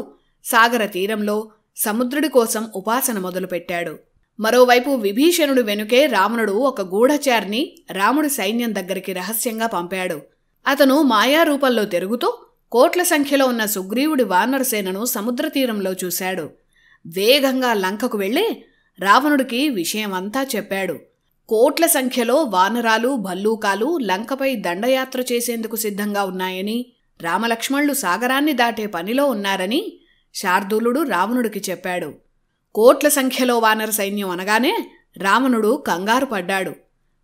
సాగర తీరంలో సముద్రుడి కోసం ఉపాసన మొదలుపెట్టాడు. మరోవైపు విభీషణుడు వెనుకే రావణుడు ఒక గూఢచారిని రాముడి సైన్యం దగ్గరికి రహస్యంగా పంపాడు. అతను మాయారూపంలో తిరుగుతూ కోట్ల సంఖ్యలో ఉన్న సుగ్రీవుడి వానరసేనను సముద్ర తీరంలో చూశాడు. వేగంగా లంకకు వెళ్లి రావణుడికి విషయమంతా చెప్పాడు. కోట్ల సంఖ్యలో వానరాలు, భల్లూకాలు లంకపై దండయాత్ర చేసేందుకు సిద్ధంగా ఉన్నాయని, రామలక్ష్మణులు సాగరాన్ని దాటే పనిలో ఉన్నారని శార్దూలుడు రావణుడికి చెప్పాడు. కోట్ల సంఖ్యలో వానర సైన్యం అనగానే రావణుడు కంగారు పడ్డాడు.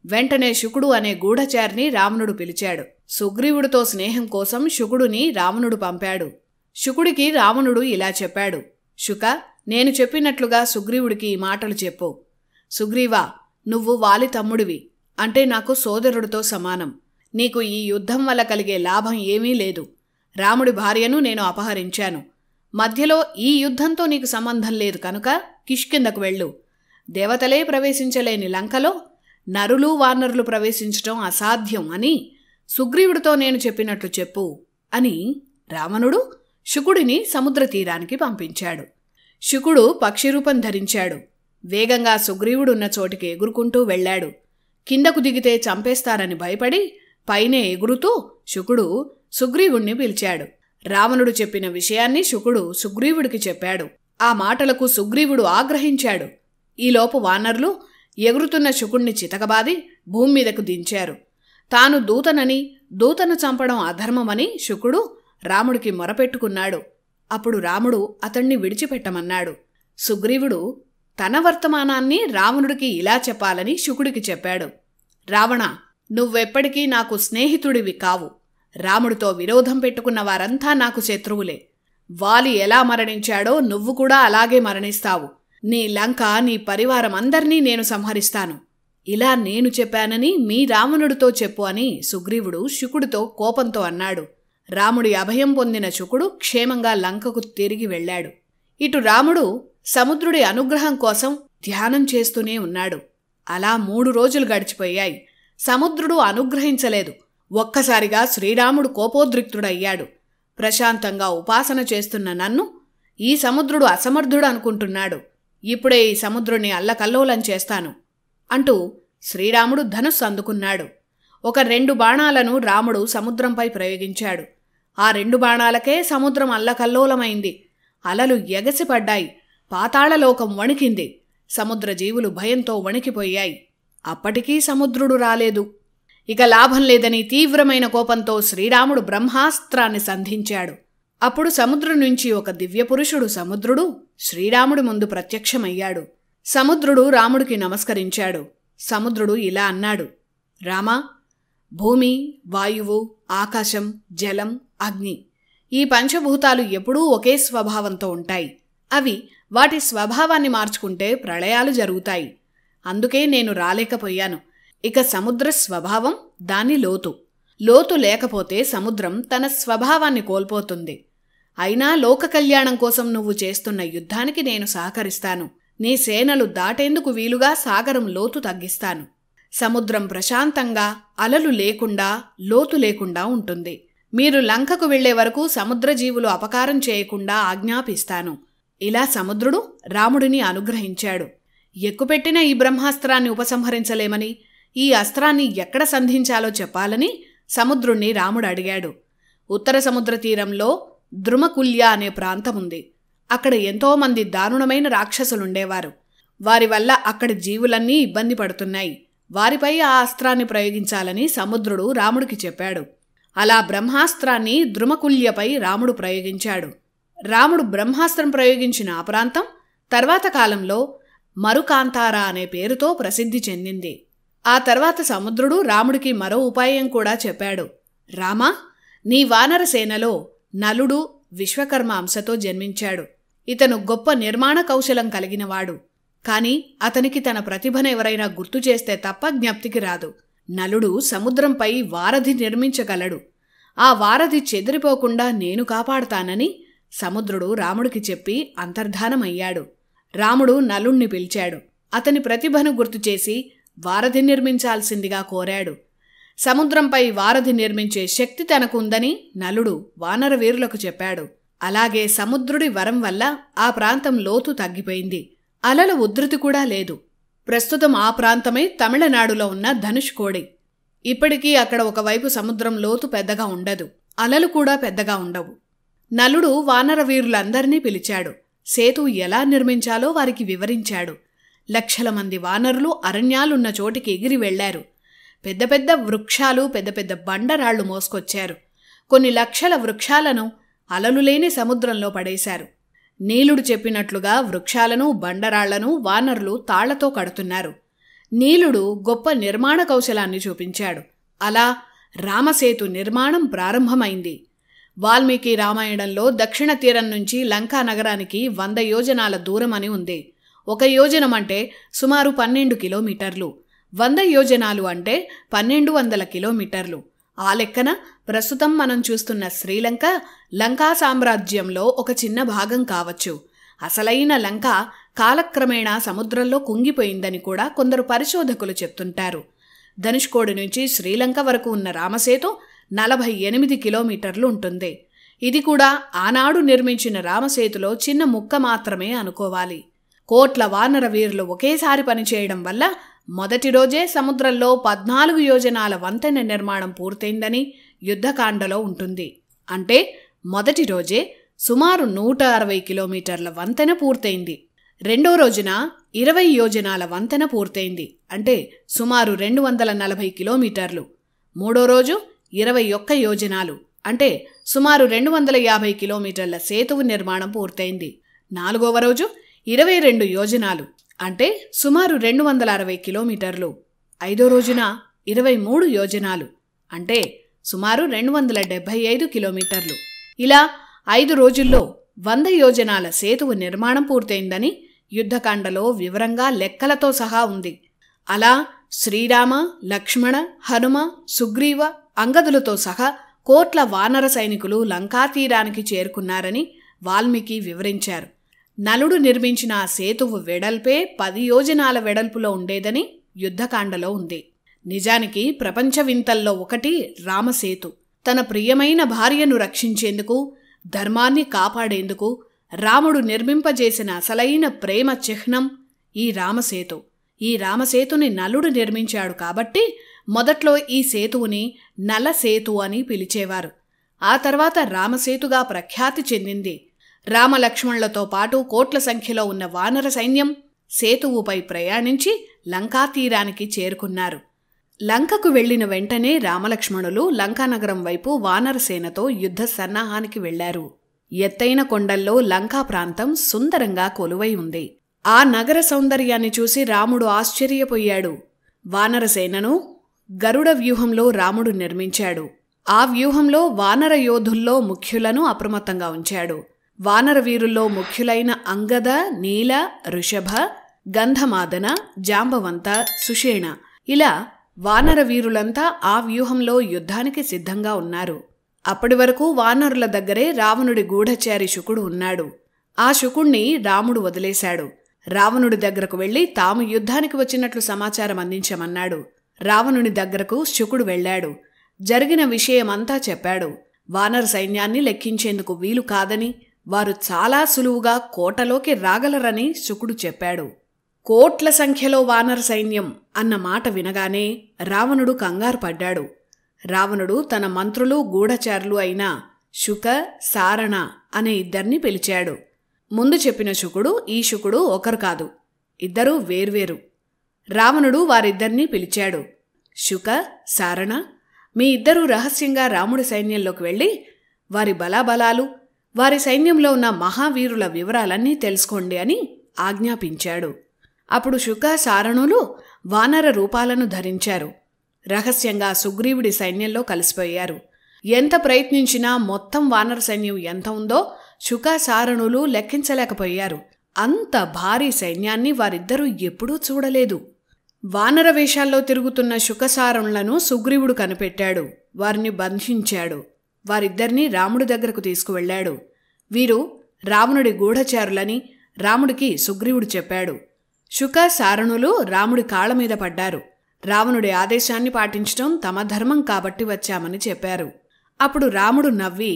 వెంటనే శుకుడు అనే గూఢచారిని రావణుడు పిలిచాడు. సుగ్రీవుడితో స్నేహం కోసం శుకుడుని రావణుడు పంపాడు. శుకుడికి రావణుడు ఇలా చెప్పాడు. శుక, నేను చెప్పినట్లుగా సుగ్రీవుడికి ఈ మాటలు చెప్పు. సుగ్రీవా, నువ్వు వాలి తమ్ముడివి, అంటే నాకు సోదరుడితో సమానం. నీకు ఈ యుద్ధం వల్ల కలిగే లాభం ఏమీ లేదు. రాముడి భార్యను నేను అపహరించాను. మధ్యలో ఈ యుద్ధంతో నీకు సంబంధం లేదు కనుక కిష్కిందకు వెళ్ళు. దేవతలే ప్రవేశించలేని లంకలో నరులు వానరులు ప్రవేశించటం అసాధ్యం అని సుగ్రీవుడితో నేను చెప్పినట్లు చెప్పు అని రావణుడు శుకుడిని సముద్ర తీరానికి పంపించాడు. శుకుడు పక్షిరూపం ధరించాడు. వేగంగా సుగ్రీవుడున్న చోటికి ఎగురుకుంటూ వెళ్లాడు. కిందకు దిగితే చంపేస్తారని భయపడి పైనే ఎగురుతూ శుకుడు సుగ్రీవుణ్ణి పిలిచాడు. రావణుడు చెప్పిన విషయాన్ని శుకుడు సుగ్రీవుడికి చెప్పాడు. ఆ మాటలకు సుగ్రీవుడు ఆగ్రహించాడు. ఈలోపు వానరులు ఎగురుతున్న శుకుణ్ణి చితకబాది భూమి మీదకు దించారు. తాను దూతనని, దూతను చంపడం అధర్మమని శుకుడు రాముడికి మొరపెట్టుకున్నాడు. అప్పుడు రాముడు అతణ్ణి విడిచిపెట్టమన్నాడు. సుగ్రీవుడు తన వర్తమానాన్ని రావణుడికి ఇలా చెప్పాలని శుకుడికి చెప్పాడు. రావణ, నువ్వెప్పటికీ నాకు స్నేహితుడివి కావు. రాముడితో విరోధం పెట్టుకున్న వారంతా నాకు శత్రువులే. వాలి ఎలా మరణించాడో నువ్వు కూడా అలాగే మరణిస్తావు. నీ లంక, నీ పరివారం అందర్నీ నేను సంహరిస్తాను. ఇలా నేను చెప్పానని మీ రావణుడితో చెప్పు అని సుగ్రీవుడు శుకుడితో కోపంతో అన్నాడు. రాముడి అభయం పొందిన శుకుడు క్షేమంగా లంకకు తిరిగి వెళ్లాడు. ఇటు రాముడు సముద్రుడి అనుగ్రహం కోసం ధ్యానం చేస్తూనే ఉన్నాడు. అలా 3 రోజులు గడిచిపోయాయి. సముద్రుడు అనుగ్రహించలేదు. ఒక్కసారిగా శ్రీరాముడు కోపోద్రిక్తుడయ్యాడు. ప్రశాంతంగా ఉపాసన చేస్తున్న నన్ను ఈ సముద్రుడు అసమర్థుడు అనుకుంటున్నాడు. ఇప్పుడే ఈ సముద్రుణ్ణి అల్లకల్లోలం చేస్తాను అంటూ శ్రీరాముడు ధనుస్సు అందుకున్నాడు. ఒక 2 బాణాలను రాముడు సముద్రంపై ప్రయోగించాడు. ఆ 2 బాణాలకే సముద్రం అల్లకల్లోలమైంది. అలలు ఎగసిపడ్డాయి. పాతాళలోకం వణికింది. సముద్ర జీవులు భయంతో వణికిపోయాయి. అప్పటికీ సముద్రుడు రాలేదు. ఇక లాభం లేదని తీవ్రమైన కోపంతో శ్రీరాముడు బ్రహ్మాస్త్రాన్ని సంధించాడు. అప్పుడు సముద్రం నుంచి ఒక దివ్యపురుషుడు సముద్రుడు శ్రీరాముడి ముందు ప్రత్యక్షమయ్యాడు. సముద్రుడు రాముడికి నమస్కరించాడు. సముద్రుడు ఇలా అన్నాడు. రామా, భూమి, వాయువు, ఆకాశం, జలం, అగ్ని ఈ పంచభూతాలు ఎప్పుడూ ఒకే స్వభావంతో ఉంటాయి. అవి వాటి స్వభావాన్ని మార్చుకుంటే ప్రళయాలు జరుగుతాయి. అందుకే నేను రాలేకపోయాను. ఇక సముద్ర స్వభావం దాని లోతు. లోతు లేకపోతే సముద్రం తన స్వభావాన్ని కోల్పోతుంది. అయినా లోక కళ్యాణం కోసం నువ్వు చేస్తున్న యుద్ధానికి నేను సహకరిస్తాను. నీ సేనలు దాటేందుకు వీలుగా సాగరం లోతు తగ్గిస్తాను. సముద్రం ప్రశాంతంగా, అలలు లేకుండా, లోతు లేకుండా ఉంటుంది. మీరు లంకకు వెళ్లే వరకు సముద్రజీవులు అపకారం చేయకుండా ఆజ్ఞాపిస్తాను. ఇలా సముద్రుడు రాముడిని అనుగ్రహించాడు. ఎక్కుపెట్టిన ఈ బ్రహ్మాస్త్రాన్ని ఉపసంహరించలేమని, ఈ అస్త్రాన్ని ఎక్కడ సంధించాలో చెప్పాలని సముద్రుణ్ణి రాముడు అడిగాడు. ఉత్తర సముద్ర తీరంలో ద్రుమకుల్య అనే ప్రాంతముంది. అక్కడ ఎంతోమంది దారుణమైన రాక్షసులుండేవారు. వారి వల్ల అక్కడి జీవులన్నీ ఇబ్బంది పడుతున్నాయి. వారిపై ఆ అస్త్రాన్ని ప్రయోగించాలని సముద్రుడు రాముడికి చెప్పాడు. అలా బ్రహ్మాస్త్రాన్ని ద్రుమకుల్యపై రాముడు ప్రయోగించాడు. రాముడు బ్రహ్మాస్త్రం ప్రయోగించిన ఆ ప్రాంతం తర్వాత కాలంలో మరుకాంతార అనే పేరుతో ప్రసిద్ధి చెందింది. ఆ తర్వాత సముద్రుడు రాముడికి మరో ఉపాయం కూడా చెప్పాడు. రామా, నీ వానర సేనలో నలుడు విశ్వకర్మ అంశతో జన్మించాడు. ఇతను గొప్ప నిర్మాణ కౌశలం కలిగినవాడు. కాని అతనికి తన ప్రతిభను ఎవరైనా గుర్తు చేస్తే తప్ప జ్ఞప్తికి రాదు. నలుడు సముద్రంపై వారధి నిర్మించగలడు. ఆ వారధి చెదిరిపోకుండా నేను కాపాడతానని సముద్రుడు రాముడికి చెప్పి అంతర్ధానమయ్యాడు. రాముడు నలుణ్ణి పిలిచాడు. అతని ప్రతిభను గుర్తుచేసి వారధి నిర్మించాల్సిందిగా కోరాడు. సముద్రంపై వారధి నిర్మించే శక్తి తనకు ఉందని నలుడు వానరవీరులకు చెప్పాడు. అలాగే సముద్రుడి వరం వల్ల ఆ ప్రాంతం లోతు తగ్గిపోయింది. అలల ఉధృతి కూడా లేదు. ప్రస్తుతం ఆ ప్రాంతమే తమిళనాడులో ఉన్న ధనుష్కోడి. ఇప్పటికీ అక్కడ ఒకవైపు సముద్రం లోతు పెద్దగా ఉండదు. అలలు కూడా పెద్దగా ఉండవు. నలుడు వానరవీరులందర్నీ పిలిచాడు. సేతు ఎలా నిర్మించాలో వారికి వివరించాడు. లక్షల మంది వానరులు అరణ్యాలున్న చోటికి ఎగిరి వెళ్లారు. పెద్ద పెద్ద వృక్షాలు, పెద్ద పెద్ద బండరాళ్లు మోసుకొచ్చారు. కొన్ని లక్షల వృక్షాలను అలలు లేని సముద్రంలో పడేశారు. నీలుడు చెప్పినట్లుగా వృక్షాలను, బండరాళ్లను వానరులు తాళ్లతో కడుతున్నారు. నీలుడు గొప్ప నిర్మాణ కౌశలాన్ని చూపించాడు. అలా రామసేతు నిర్మాణం ప్రారంభమైంది. వాల్మీకి రామాయణంలో దక్షిణ తీరం నుంచి లంకా నగరానికి 100 యోజనాల దూరమని ఉంది. 1 యోజనం అంటే సుమారు 12 కిలోమీటర్లు, 100 యోజనాలు అంటే 1200 కిలోమీటర్లు. ఆ లెక్కన ప్రస్తుతం మనం చూస్తున్న శ్రీలంక లంకా సామ్రాజ్యంలో ఒక చిన్న భాగం కావచ్చు. అసలైన లంక కాలక్రమేణా సముద్రంలో కుంగిపోయిందని కూడా కొందరు పరిశోధకులు చెప్తుంటారు. ధనుష్కోడి నుంచి శ్రీలంక వరకు ఉన్న రామసేతు 48 కిలోమీటర్లు ఉంటుంది. ఇది కూడా ఆనాడు నిర్మించిన రామసేతులో చిన్న ముక్క మాత్రమే అనుకోవాలి. కోట్ల వానర వీరులు ఒకేసారి పనిచేయడం వల్ల మొదటి రోజే సముద్రంలో 14 యోజనాల వంతెన నిర్మాణం పూర్తయిందని యుద్ధకాండలో ఉంటుంది. అంటే మొదటి రోజే సుమారు 160 కిలోమీటర్ల వంతెన పూర్తయింది. రెండో రోజున 20 యోజనాల వంతెన పూర్తయింది, అంటే సుమారు 240 కిలోమీటర్లు. మూడో రోజు 21 యోజనాలు, అంటే సుమారు 250 కిలోమీటర్ల సేతువు నిర్మాణం పూర్తయింది. నాలుగవ రోజు 22 యోజనాలు, అంటే సుమారు 260 కిలోమీటర్లు. ఐదో రోజున 23 యోజనాలు, అంటే సుమారు 275 కిలోమీటర్లు. ఇలా 5 రోజుల్లో 100 యోజనాల సేతువు నిర్మాణం పూర్తయిందని యుద్ధకాండలో వివరంగా లెక్కలతో సహా ఉంది. అలా శ్రీరామ, లక్ష్మణ, హనుమ, సుగ్రీవ, అంగదులతో సహా కోట్ల వానర సైనికులు లంకా తీరానికి చేరుకున్నారని వాల్మీకి వివరించారు. నలుడు నిర్మించిన ఆ సేతువు వెడల్పే 10 యోజనాల వెడల్పులో ఉండేదని యుద్ధకాండలో ఉంది. నిజానికి ప్రపంచ వింతల్లో ఒకటి రామసేతు. తన ప్రియమైన భార్యను రక్షించేందుకు, ధర్మాన్ని కాపాడేందుకు రాముడు నిర్మింపజేసిన అసలైన ప్రేమ చిహ్నం ఈ రామసేతు. ఈ రామసేతుని నలుడు నిర్మించాడు కాబట్టి మొదట్లో ఈ సేతువుని నలసేతు అని పిలిచేవారు. ఆ తర్వాత రామసేతుగా ప్రఖ్యాతి చెందింది. రామలక్ష్మణులతో పాటు కోట్ల సంఖ్యలో ఉన్న వానర సైన్యం సేతువుపై ప్రయాణించి లంకా తీరానికి చేరుకున్నారు. లంకకు వెళ్లిన వెంటనే రామలక్ష్మణులు లంకానగరం వైపు వానరసేనతో యుద్ధ సన్నాహానికి వెళ్లారు. ఎత్తైన కొండల్లో లంకా ప్రాంతం సుందరంగా కొలువై ఉంది. ఆ నగర సౌందర్యాన్ని చూసి రాముడు ఆశ్చర్యపోయాడు. వానరసేనను గరుడ వ్యూహంలో రాముడు నిర్మించాడు. ఆ వ్యూహంలో వానర యోధుల్లో ముఖ్యులను అప్రమత్తంగా ఉంచాడు. వానర వీరుల్లో ముఖ్యులైన అంగద, నీల, ఋషభ, గంధమాదన, జాంబవంత, సుషేణ ఇలా వానర వీరులంతా ఆ వ్యూహంలో యుద్ధానికి సిద్ధంగా ఉన్నారు. అప్పటి వరకు వానరుల దగ్గరే రావణుడి గూఢచారి శుకుడు ఉన్నాడు. ఆ శుకుణ్ణి రాముడు వదిలేశాడు. రావణుడి దగ్గరకు వెళ్లి తాము యుద్ధానికి వచ్చినట్లు సమాచారం అందించమన్నాడు. రావణుని దగ్గరకు శుకుడు వెళ్లాడు. జరిగిన విషయమంతా చెప్పాడు. వానర సైన్యాన్ని లెక్కించేందుకు వీలు కాదని, వారు చాలా సులువుగా కోటలోకి రాగలరని శుకుడు చెప్పాడు. కోట్ల సంఖ్యలో వానర సైన్యం అన్న మాట వినగానే రావణుడు కంగారు పడ్డాడు. రావణుడు తన మంత్రులు, గూఢచారులు అయిన శుక, సారణ అనే ఇద్దరిని పిలిచాడు. ముందు చెప్పిన శుకుడు, ఈ శుకుడు ఒకరు కాదు, ఇద్దరూ వేర్వేరు. రావణుడు వారిద్దరినీ పిలిచాడు. శుక, సారణ, మీ ఇద్దరూ రహస్యంగా రాముడి సైన్యంలోకి వెళ్ళి వారి బలాబలాలు, వారి సైన్యంలో ఉన్న మహావీరుల వివరాలన్నీ తెలుసుకోండి అని ఆజ్ఞాపించాడు. అప్పుడు శుక, సారణులు వానర రూపాలను ధరించారు. రహస్యంగా సుగ్రీవుడి సైన్యంలో కలిసిపోయారు. ఎంత ప్రయత్నించినా మొత్తం వానర సైన్యం ఎంత ఉందో శుక, సారణులు లెక్కించలేకపోయారు. అంత భారీ సైన్యాన్ని వారిద్దరూ ఎప్పుడూ చూడలేదు. వానర వేషాల్లో తిరుగుతున్న శుకసారణులను సుగ్రీవుడు కనిపెట్టాడు. వారిని బంధించాడు. వారిద్దరినీ రాముడి దగ్గరకు తీసుకువెళ్లాడు. వీరు రావణుడి గూఢచారులని రాముడికి సుగ్రీవుడు చెప్పాడు. శుక, సారణులు రాముడి కాళ్ల మీద పడ్డారు. రావణుడి ఆదేశాన్ని పాటించడం తమ ధర్మం కాబట్టి వచ్చామని చెప్పారు. అప్పుడు రాముడు నవ్వి,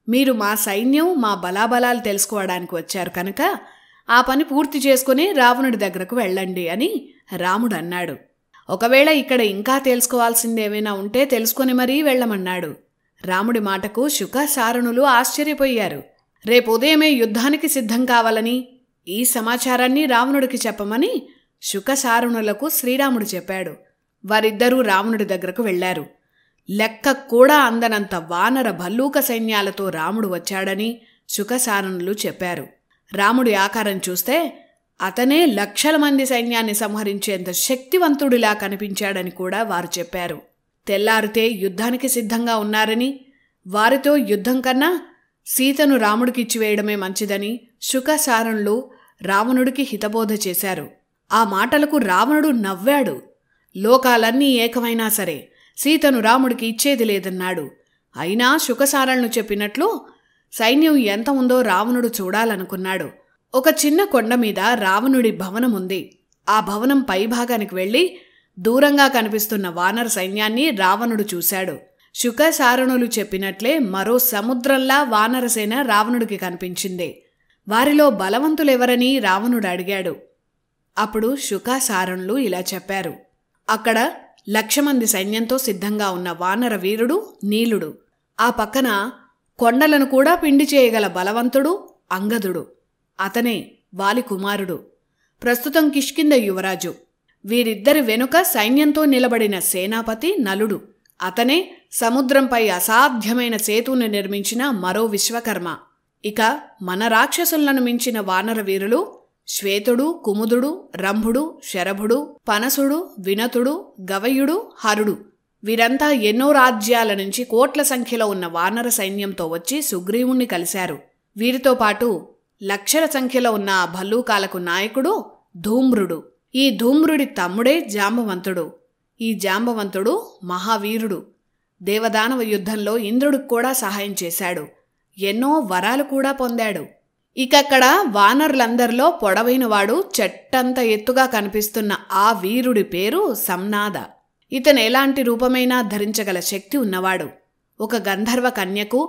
మీరు మా సైన్యం, మా బలాబలాలు తెలుసుకోవడానికి వచ్చారు కనుక ఆ పని పూర్తి చేసుకుని రావణుడి దగ్గరకు వెళ్ళండి అని రాముడు అన్నాడు. ఒకవేళ ఇక్కడ ఇంకా తెలుసుకోవాల్సిందేమైనా ఉంటే తెలుసుకొని మరీ వెళ్ళమన్నాడు. రాముడి మాటకు శుక, సారణులు ఆశ్చర్యపోయారు. రేపు ఉదయమే యుద్ధానికి సిద్ధం కావాలని, ఈ సమాచారాన్ని రావణుడికి చెప్పమని శుక, సారణులకు శ్రీరాముడు చెప్పాడు. వారిద్దరూ రావణుడి దగ్గరకు వెళ్లారు. లెక్క కూడా అందనంత వానర భల్లూక సైన్యాలతో రాముడు వచ్చాడని శుక, సారణులు చెప్పారు. రాముడి ఆకారం చూస్తే అతనే లక్షల మంది సైన్యాన్ని సంహరించేంత శక్తివంతుడిలా కనిపించాడని కూడా వారు చెప్పారు. తెల్లారితే యుద్ధానికి సిద్ధంగా ఉన్నారని, వారితో యుద్ధం కన్నా సీతను రాముడికిచ్చివేయడమే మంచిదని శుక, సారణులు రావణుడికి హితబోధ చేశారు. ఆ మాటలకు రావణుడు నవ్వాడు. లోకాలన్నీ ఏకమైనా సరే సీతను రాముడికి ఇచ్చేది లేదన్నాడు. అయినా శుకసారలను చెప్పినట్లు సైన్యం ఎంత ఉందో రావణుడు చూడాలనుకున్నాడు. ఒక చిన్న కొండ మీద రావణుడి భవనముంది. ఆ భవనం పైభాగానికి వెళ్లి దూరంగా కనిపిస్తున్న వానర సైన్యాన్ని రావణుడు చూశాడు. శుకసారణులు చెప్పినట్లే మరో సముద్రంలా వానరసేన రావణుడికి కనిపించింది. వారిలో బలవంతులెవరని రావణుడు అడిగాడు. అప్పుడు శుకసారణులు ఇలా చెప్పారు. అక్కడ 1,00,000 మంది సైన్యంతో సిద్ధంగా ఉన్న వానర వీరుడు నీలుడు. ఆ పక్కన కొండలను కూడా పిండి చేయగల బలవంతుడు అంగదుడు. అతనే వాలి కుమారుడు, ప్రస్తుతం కిష్కింధ యువరాజు. వీరిద్దరి వెనుక సైన్యంతో నిలబడిన సేనాపతి నలుడు. అతనే సముద్రంపై అసాధ్యమైన సేతువును నిర్మించిన మరో విశ్వకర్మ. ఇక మన రాక్షసులను మించిన వానర వీరులు శ్వేతుడు, కుముదుడు, రంభుడు, శరభుడు, పనసుడు, వినతుడు, గవయుడు, హరుడు. వీరంతా ఎన్నో రాజ్యాల నుంచి కోట్ల సంఖ్యలో ఉన్న వానర సైన్యంతో వచ్చి సుగ్రీవుణ్ణి కలిశారు. వీరితో పాటు లక్షల సంఖ్యలో ఉన్న ఆ భల్లూకాలకు నాయకుడు ధూమ్రుడు. ఈ ధూమ్రుడి తమ్ముడే జాంబవంతుడు. ఈ జాంబవంతుడు మహావీరుడు. దేవదానవ యుద్ధంలో ఇంద్రుడికి కూడా సహాయం చేశాడు. ఎన్నో వరాలు కూడా పొందాడు. ఇకక్కడ వానరులందరిలో పొడవైనవాడు, చెట్టంత ఎత్తుగా కనిపిస్తున్న ఆ వీరుడి పేరు సంనాద. ఇతను ఎలాంటి రూపమైనా ధరించగల శక్తి ఉన్నవాడు. ఒక గంధర్వ కన్యకు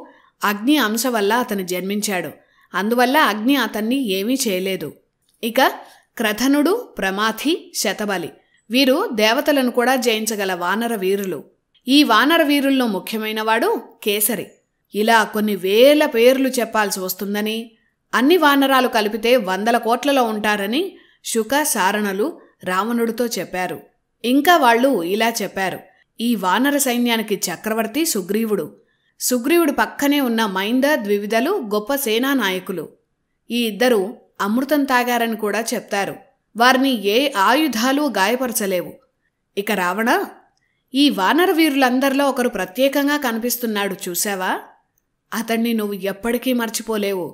అగ్ని అంశ వల్ల అతను జన్మించాడు. అందువల్ల అగ్ని అతన్ని ఏమీ చేయలేదు. ఇక క్రధనుడు, ప్రమాథి, శతబలి వీరు దేవతలను కూడా జయించగల వానర వీరులు. ఈ వానర వీరుల్లో ముఖ్యమైనవాడు కేసరి. ఇలా కొన్ని వేల పేర్లు చెప్పాల్సి వస్తుందని, అన్ని వానరాలు కలిపితే 100 కోట్లలో ఉంటారని శుకసారణులు రావణుడితో చెప్పారు. ఇంకా వాళ్ళు ఇలా చెప్పారు. ఈ వానర సైన్యానికి చక్రవర్తి సుగ్రీవుడు. సుగ్రీవుడి పక్కనే ఉన్న మైంద, ద్వివిధలు గొప్ప సేనానాయకులు. ఈ ఇద్దరు అమృతం తాగారని కూడా చెప్తారు. వారిని ఏ ఆయుధాలు గాయపరచలేవు. ఇక రావణ, ఈ వానర వీరులందరిలో ఒకరు ప్రత్యేకంగా కనిపిస్తున్నాడు, చూశావా? అతన్ని నువ్వు ఎప్పటికీ మర్చిపోలేవు.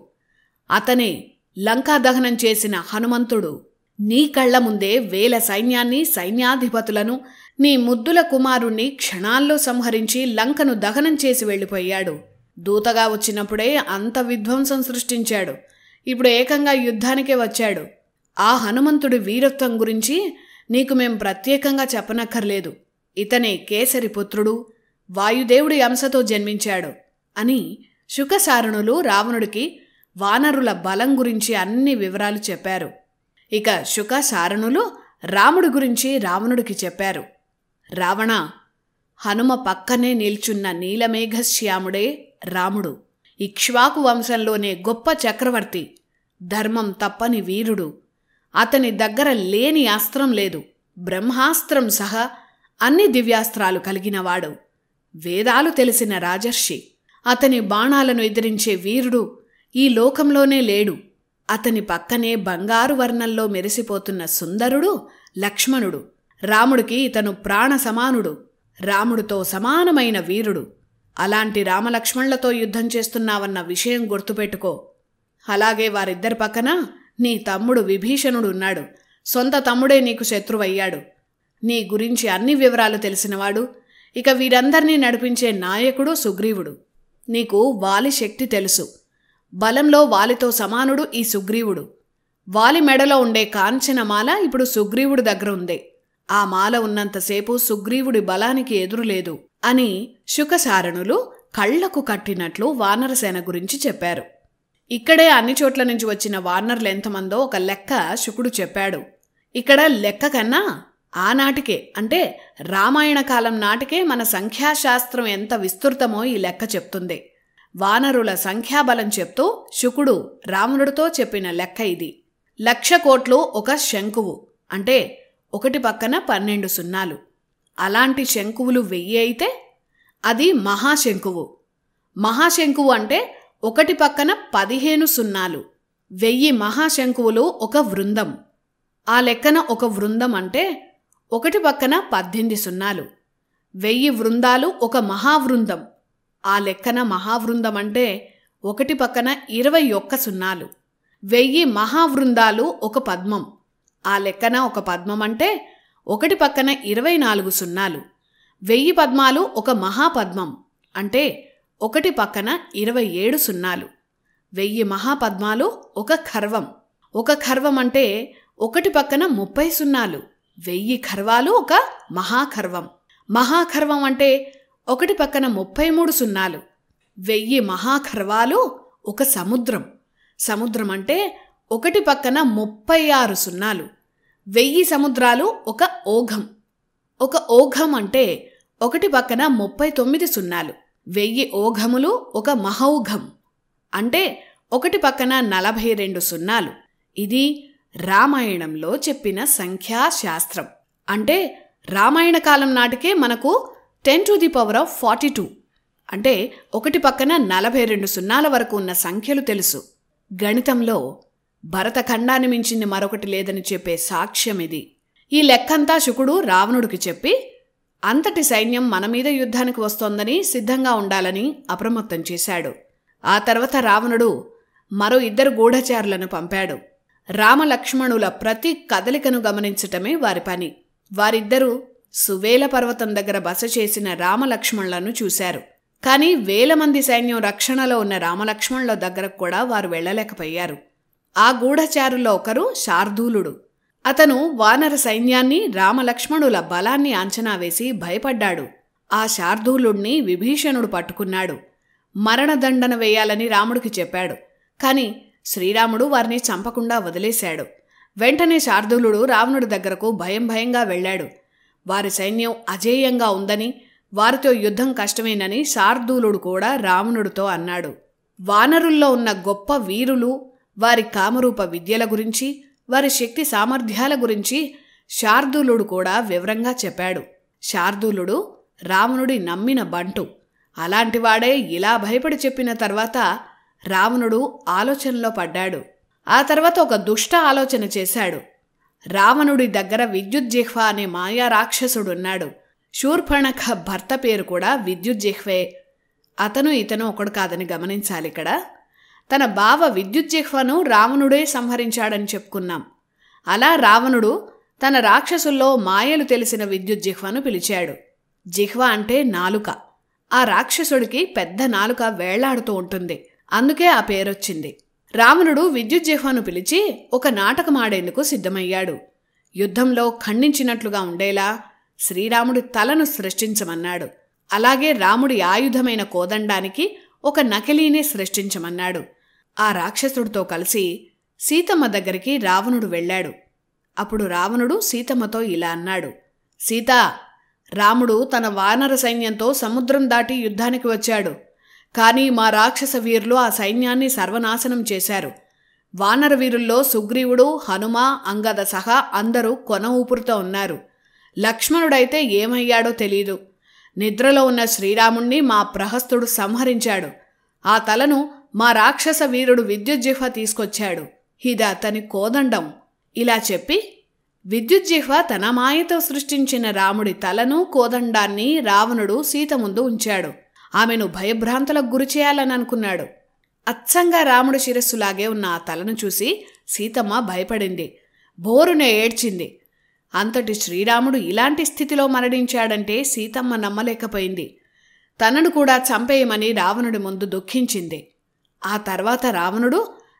అతనే లంకా దహనం చేసిన హనుమంతుడు. నీ కళ్ల ముందే వేల సైన్యాన్ని, సైన్యాధిపతులను, నీ ముద్దుల కుమారుణ్ణి క్షణాల్లో సంహరించి లంకను దహనం చేసి వెళ్ళిపోయాడు. దూతగా వచ్చినప్పుడే అంత విధ్వంసం సృష్టించాడు. ఇప్పుడు ఏకంగా యుద్ధానికే వచ్చాడు. ఆ హనుమంతుడి వీరత్వం గురించి నీకు మేం ప్రత్యేకంగా చెప్పనక్కర్లేదు. ఇతనే కేసరి పుత్రుడు, వాయుదేవుడి అంశతో జన్మించాడు అని శుకసారణులు రావణుడికి వానరుల బలం గురించి అన్ని వివరాలు చెప్పారు. ఇక శుకసారణులు రాముడి గురించి రావణుడికి చెప్పారు. రావణ, హనుమ పక్కనే నిల్చున్న నీలమేఘశ్యాముడే రాముడు. ఇక్ష్వాకు వంశంలోనే గొప్ప చక్రవర్తి, ధర్మం తప్పని వీరుడు. అతని దగ్గర లేని అస్త్రం లేదు. బ్రహ్మాస్త్రం సహా అన్ని దివ్యాస్త్రాలు కలిగినవాడు. వేదాలు తెలిసిన రాజర్షి. అతని బాణాలను ఎదిరించే వీరుడు ఈ లోకంలోనే లేడు. అతని పక్కనే బంగారు వర్ణంలో మెరిసిపోతున్న సుందరుడు లక్ష్మణుడు. రాముడికి ఇతను ప్రాణ సమానుడు, రాముడితో సమానమైన వీరుడు. అలాంటి రామలక్ష్మణులతో యుద్ధం చేస్తున్నావన్న విషయం గుర్తుపెట్టుకో. అలాగే వారిద్దరి పక్కన నీ తమ్ముడు విభీషణుడు ఉన్నాడు. సొంత తమ్ముడే నీకు శత్రువయ్యాడు. నీ గురించి అన్ని వివరాలు తెలిసినవాడు. ఇక వీరందర్నీ నడిపించే నాయకుడు సుగ్రీవుడు. నీకు వాలి శక్తి తెలుసు. బలంలో వాలితో సమానుడు ఈ సుగ్రీవుడు. వాలి మెడలో ఉండే కాంచనమాల ఇప్పుడు సుగ్రీవుడి దగ్గర ఉంది. ఆ మాల ఉన్నంతసేపు సుగ్రీవుడి బలానికి ఎదురులేదు అని శుకసారణులు కళ్లకు కట్టినట్లు వానరసేన గురించి చెప్పారు. ఇక్కడే అన్ని చోట్ల నుంచి వచ్చిన వానరులు ఎంతమందో ఒక లెక్క శుకుడు చెప్పాడు. ఇక్కడ లెక్క కన్నా ఆనాటికే, అంటే రామాయణ కాలం నాటికే మన సంఖ్యాశాస్త్రం ఎంత విస్తృతమో ఈ లెక్క చెప్తుంది. వానరుల సంఖ్యాబలం చెప్తూ శుకుడు రావణుడితో చెప్పిన లెక్క ఇది. 1,00,000 కోట్లు ఒక శంకువు, అంటే ఒకటి పక్కన 12 సున్నాలు. అలాంటి శంకువులు 1000 అయితే అది మహాశంకువు. మహాశంకువు అంటే ఒకటి పక్కన 15 సున్నాలు. 1000 మహాశంకువులు ఒక వృందం. ఆ లెక్కన ఒక వృందం అంటే ఒకటి పక్కన 18 సున్నాలు. 1000 వృందాలు ఒక మహావృందం. ఆ లెక్కన మహావృందం అంటే ఒకటి పక్కన 21 సున్నాలు. 1000 మహావృందాలు ఒక పద్మం. ఆ లెక్కన ఒక పద్మం అంటే 1 పక్కన 24 సున్నాలు. 1000 పద్మాలు ఒక మహాపద్మం అంటే 1 పక్కన 27 సున్నాలు. 1000 మహాపద్మాలు ఒక ఖర్వం. ఒక ఖర్వం అంటే 1 పక్కన 30 సున్నాలు. 1000 ఖర్వాలు ఒక మహాఖర్వం. మహాఖర్వం అంటే 1 పక్కన 33 సున్నాలు. 1000 మహాఖర్వాలు ఒక సముద్రం. సముద్రం అంటే 1 పక్కన 36 సున్నాలు. 1000 సముద్రాలు ఒక ఓఘం. ఒక ఓఘం అంటే 1 పక్కన 39 సున్నాలు. 1000 ఓఘములు ఒక మహౌఘం అంటే 1 పక్కన 42 సున్నాలు. ఇది రామాయణంలో చెప్పిన సంఖ్యాశాస్త్రం. అంటే రామాయణ కాలం నాటికే మనకు 10⁻42 అంటే 1 పక్కన 42 సున్నాల వరకు ఉన్న సంఖ్యలు తెలుసు. గణితంలో భరతఖండాన్ని మించింది మరొకటి లేదని చెప్పే సాక్ష్యం ఇది. ఈ లెక్కంతా శుకుడు రావణుడికి చెప్పి అంతటి సైన్యం మన మీద యుద్ధానికి వస్తోందని సిద్ధంగా ఉండాలని అప్రమత్తం చేశాడు. ఆ తర్వాత రావణుడు మరో 2 గూఢచారులను పంపాడు. రామలక్ష్మణుల ప్రతి కదలికను గమనించటమే వారి పని. వారిద్దరూ సువేల పర్వతం దగ్గర బస చేసిన రామలక్ష్మణులను చూశారు. కానీ 1000 మంది సైన్యం రక్షణలో ఉన్న రామలక్ష్మణుల దగ్గరకు కూడా వారు వెళ్లలేకపోయారు. ఆ గూఢచారుల్లో ఒకరు శార్దూలుడు. అతను వానర సైన్యాన్ని, రామలక్ష్మణుల బలాన్ని అంచనా వేసి భయపడ్డాడు. ఆ శార్దూలుణ్ణి విభీషణుడు పట్టుకున్నాడు. మరణదండన వేయాలని రాముడికి చెప్పాడు. కాని శ్రీరాముడు వారిని చంపకుండా వదిలేశాడు. వెంటనే శార్దూలుడు రావణుడి దగ్గరకు భయంగా వెళ్లాడు. వారి సైన్యం అజేయంగా ఉందని, వారితో యుద్ధం కష్టమేనని శార్దూలుడు కూడా రావణుడితో అన్నాడు. వానరుల్లో ఉన్న గొప్ప వీరులు, వారి కామరూప విద్యల గురించి, వారి శక్తి సామర్థ్యాల గురించి శార్దూలుడు కూడా వివరంగా చెప్పాడు. శార్దూలుడు రావణుడి నమ్మిన బంటు. అలాంటివాడే ఇలా భయపడి చెప్పిన తర్వాత రావణుడు ఆలోచనలో పడ్డాడు. ఆ తర్వాత ఒక దుష్ట ఆలోచన చేశాడు. రావణుడి దగ్గర విద్యుజ్జిహ్వ అనే మాయా రాక్షసుడున్నాడు. శూర్పణఖ భర్త పేరు కూడా విద్యుజ్జిహ్వే. అతను ఇతను ఒకడు కాదని గమనించాలిక్కడ. తన బావ విద్యుజ్జిహ్వను రావణుడే సంహరించాడని చెప్పుకున్నాం. అలా రావణుడు తన రాక్షసుల్లో మాయలు తెలిసిన విద్యుజ్జిహ్వను పిలిచాడు. జిహ్వ అంటే నాలుక. ఆ రాక్షసుడికి పెద్ద నాలుక వేళ్లాడుతూ ఉంటుంది. అందుకే ఆ పేరొచ్చింది. రావణుడు విద్యుజ్జిహ్వను పిలిచి ఒక నాటకమాడేందుకు సిద్ధమయ్యాడు. యుద్ధంలో ఖండించినట్లుగా ఉండేలా శ్రీరాముడి తలను సృష్టించమన్నాడు. అలాగే రాముడి ఆయుధమైన కోదండానికి ఒక నకిలీనే సృష్టించమన్నాడు. ఆ రాక్షసుడితో కలిసి సీతమ్మ దగ్గరికి రావణుడు వెళ్ళాడు. అప్పుడు రావణుడు సీతమ్మతో ఇలా అన్నాడు. సీతా, రాముడు తన వానర సైన్యంతో సముద్రం దాటి యుద్ధానికి వచ్చాడు. కానీ మా రాక్షస వీరులు ఆ సైన్యాన్ని సర్వనాశనం చేశారు. వానర వీరుల్లో సుగ్రీవుడు, హనుమ, అంగద సహా అందరూ కొన ఊపురుతో ఉన్నారు. లక్ష్మణుడైతే ఏమయ్యాడో తెలీదు. నిద్రలో ఉన్న శ్రీరాముణ్ణి మా ప్రహస్తుడు సంహరించాడు. ఆ తలను మా రాక్షస వీరుడు విద్యుజ్జిహ్వ తీసుకొచ్చాడు. ఇది అతని కోదండం. ఇలా చెప్పి విద్యుజ్జిహ్వ తన మాయతో సృష్టించిన రాముడి తలను, కోదండాన్ని రావణుడు సీత ముందు ఉంచాడు. ఆమెను భయభ్రాంతులకు గురిచేయాలని అనుకున్నాడు. అచ్చంగా రాముడి శిరస్సులాగే ఉన్న ఆ తలను చూసి సీతమ్మ భయపడింది. బోరునే ఏడ్చింది. అంతటి శ్రీరాముడు ఇలాంటి స్థితిలో మరణించాడంటే సీతమ్మ నమ్మలేకపోయింది. తనను కూడా చంపేయమని రావణుడి ముందు దుఃఖించింది. ఆ తర్వాత రావణుడు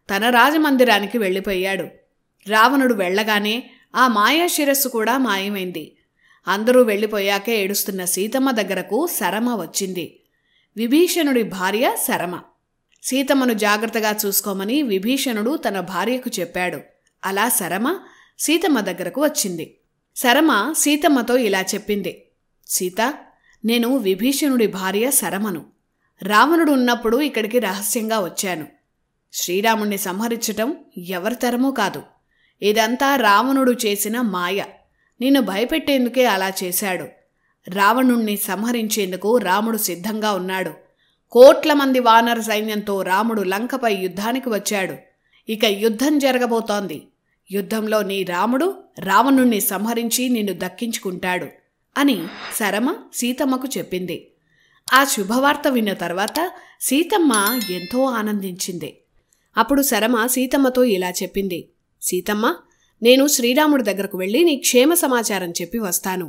తన రాజమందిరానికి వెళ్ళిపోయాడు. రావణుడు వెళ్ళగానే ఆ మాయా శిరస్సు కూడా మాయమైంది. అందరూ వెళ్ళిపోయాకే ఏడుస్తున్న సీతమ్మ దగ్గరకు సరమ వచ్చింది. విభీషణుడి భార్య సరమ. సీతమ్మను జాగ్రత్తగా చూసుకోమని విభీషణుడు తన భార్యకు చెప్పాడు. అలా సరమ సీతమ్మ దగ్గరకు వచ్చింది. సరమ సీతమ్మతో ఇలా చెప్పింది. సీత, నేను విభీషణుడి భార్య సరమను. రావణుడు ఉన్నప్పుడు ఇక్కడికి రహస్యంగా వచ్చాను. శ్రీరాముణ్ణి సంహరించటం ఎవరితరమూ కాదు. ఇదంతా రావణుడు చేసిన మాయ. నిన్ను భయపెట్టేందుకే అలా చేశాడు. రావణుణ్ణి సంహరించేందుకు రాముడు సిద్ధంగా ఉన్నాడు. కోట్ల మంది వానర సైన్యంతో రాముడు లంకపై యుద్ధానికి వచ్చాడు. ఇక యుద్ధం జరగబోతోంది. యుద్ధంలో నీ రాముడు రావణుణ్ణి సంహరించి నిన్ను దక్కించుకుంటాడు అని సరమ సీతమ్మకు చెప్పింది. ఆ శుభవార్త విన్న తర్వాత సీతమ్మ ఎంతో ఆనందించింది. అప్పుడు శరమ సీతమ్మతో ఇలా చెప్పింది. సీతమ్మ, నేను శ్రీరాముడి దగ్గరకు వెళ్ళి నీ క్షేమ సమాచారం చెప్పి వస్తాను.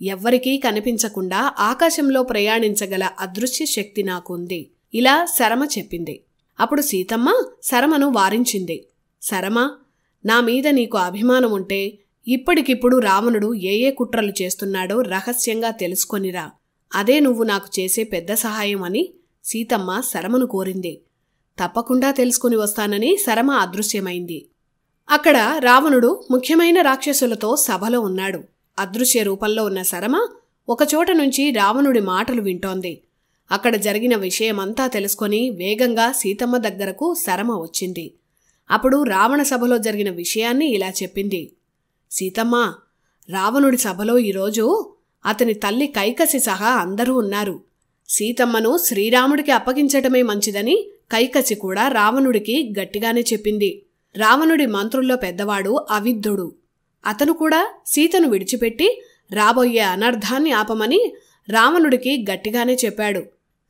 ఎవ్వరికీ కనిపించకుండా ఆకాశంలో ప్రయాణించగల అదృశ్య శక్తి నాకుంది ఇలా శరమ చెప్పింది. అప్పుడు సీతమ్మ శరమను వారించింది. శరమ, నా మీద నీకు అభిమానం ఉంటే ఇప్పటికిప్పుడు రావణుడు ఏ కుట్రలు చేస్తున్నాడో రహస్యంగా తెలుసుకొనిరా. అదే నువ్వు నాకు చేసే పెద్ద సహాయం అని సీతమ్మ శరమను కోరింది. తప్పకుండా తెలుసుకుని వస్తానని శరమ అదృశ్యమైంది. అక్కడ రావణుడు ముఖ్యమైన రాక్షసులతో సభలో ఉన్నాడు. అదృశ్య రూపంలో ఉన్న శరమ ఒకచోట నుంచి రావణుడి మాటలు వింటోంది. అక్కడ జరిగిన విషయమంతా తెలుసుకొని వేగంగా సీతమ్మ దగ్గరకు శరమ వచ్చింది. అప్పుడు రావణ సభలో జరిగిన విషయాన్ని ఇలా చెప్పింది. సీతమ్మ, రావణుడి సభలో ఈరోజు అతని తల్లి కైకసి సహా అందరూ ఉన్నారు. సీతమ్మను శ్రీరాముడికి అప్పగించటమే మంచిదని కైకసి కూడా రావణుడికి గట్టిగానే చెప్పింది. రావణుడి మంత్రుల్లో పెద్దవాడు అవిద్ధుడు. అతను కూడా సీతను విడిచిపెట్టి రాబోయే అనర్థాన్ని ఆపమని రావణుడికి గట్టిగానే చెప్పాడు.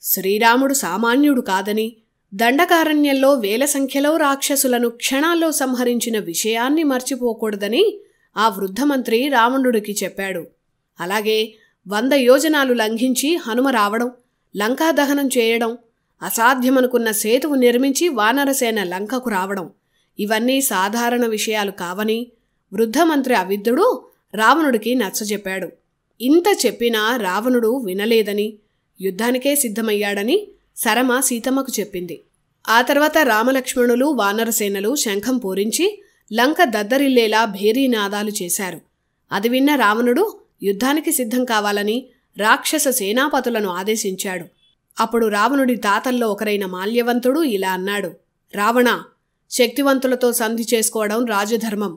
శ్రీరాముడు సామాన్యుడు కాదని, దండకారణ్యంలో వేల సంఖ్యలో రాక్షసులను క్షణాల్లో సంహరించిన విషయాన్ని మర్చిపోకూడదని ఆ వృద్ధమంత్రి రావణుడికి చెప్పాడు. అలాగే 100 యోజనాలు లంఘించి హనుమ రావడం, లంకాదహనం చేయడం, అసాధ్యమనుకున్న సేతువు నిర్మించి వానరసేన లంకకు రావడం ఇవన్నీ సాధారణ విషయాలు కావని వృద్ధమంత్రి అవిద్ధుడు రావణుడికి నచ్చజెప్పాడు. ఇంత చెప్పినా రావణుడు వినలేదని, యుద్ధానికే సిద్ధమయ్యాడని శరమ సీతమ్మకు చెప్పింది. ఆ తర్వాత రామలక్ష్మణులు వానరసేనలు శంఖం పూరించి లంక దద్దరిల్లేలా భేరీనాదాలు చేశారు. అది విన్న రావణుడు యుద్ధానికి సిద్ధం కావాలని రాక్షస సేనాపతులను ఆదేశించాడు. అప్పుడు రావణుడి తాతల్లో ఒకరైన మాల్యవంతుడు ఇలా అన్నాడు. రావణ, శక్తివంతులతో సంధి చేసుకోవడం రాజధర్మం.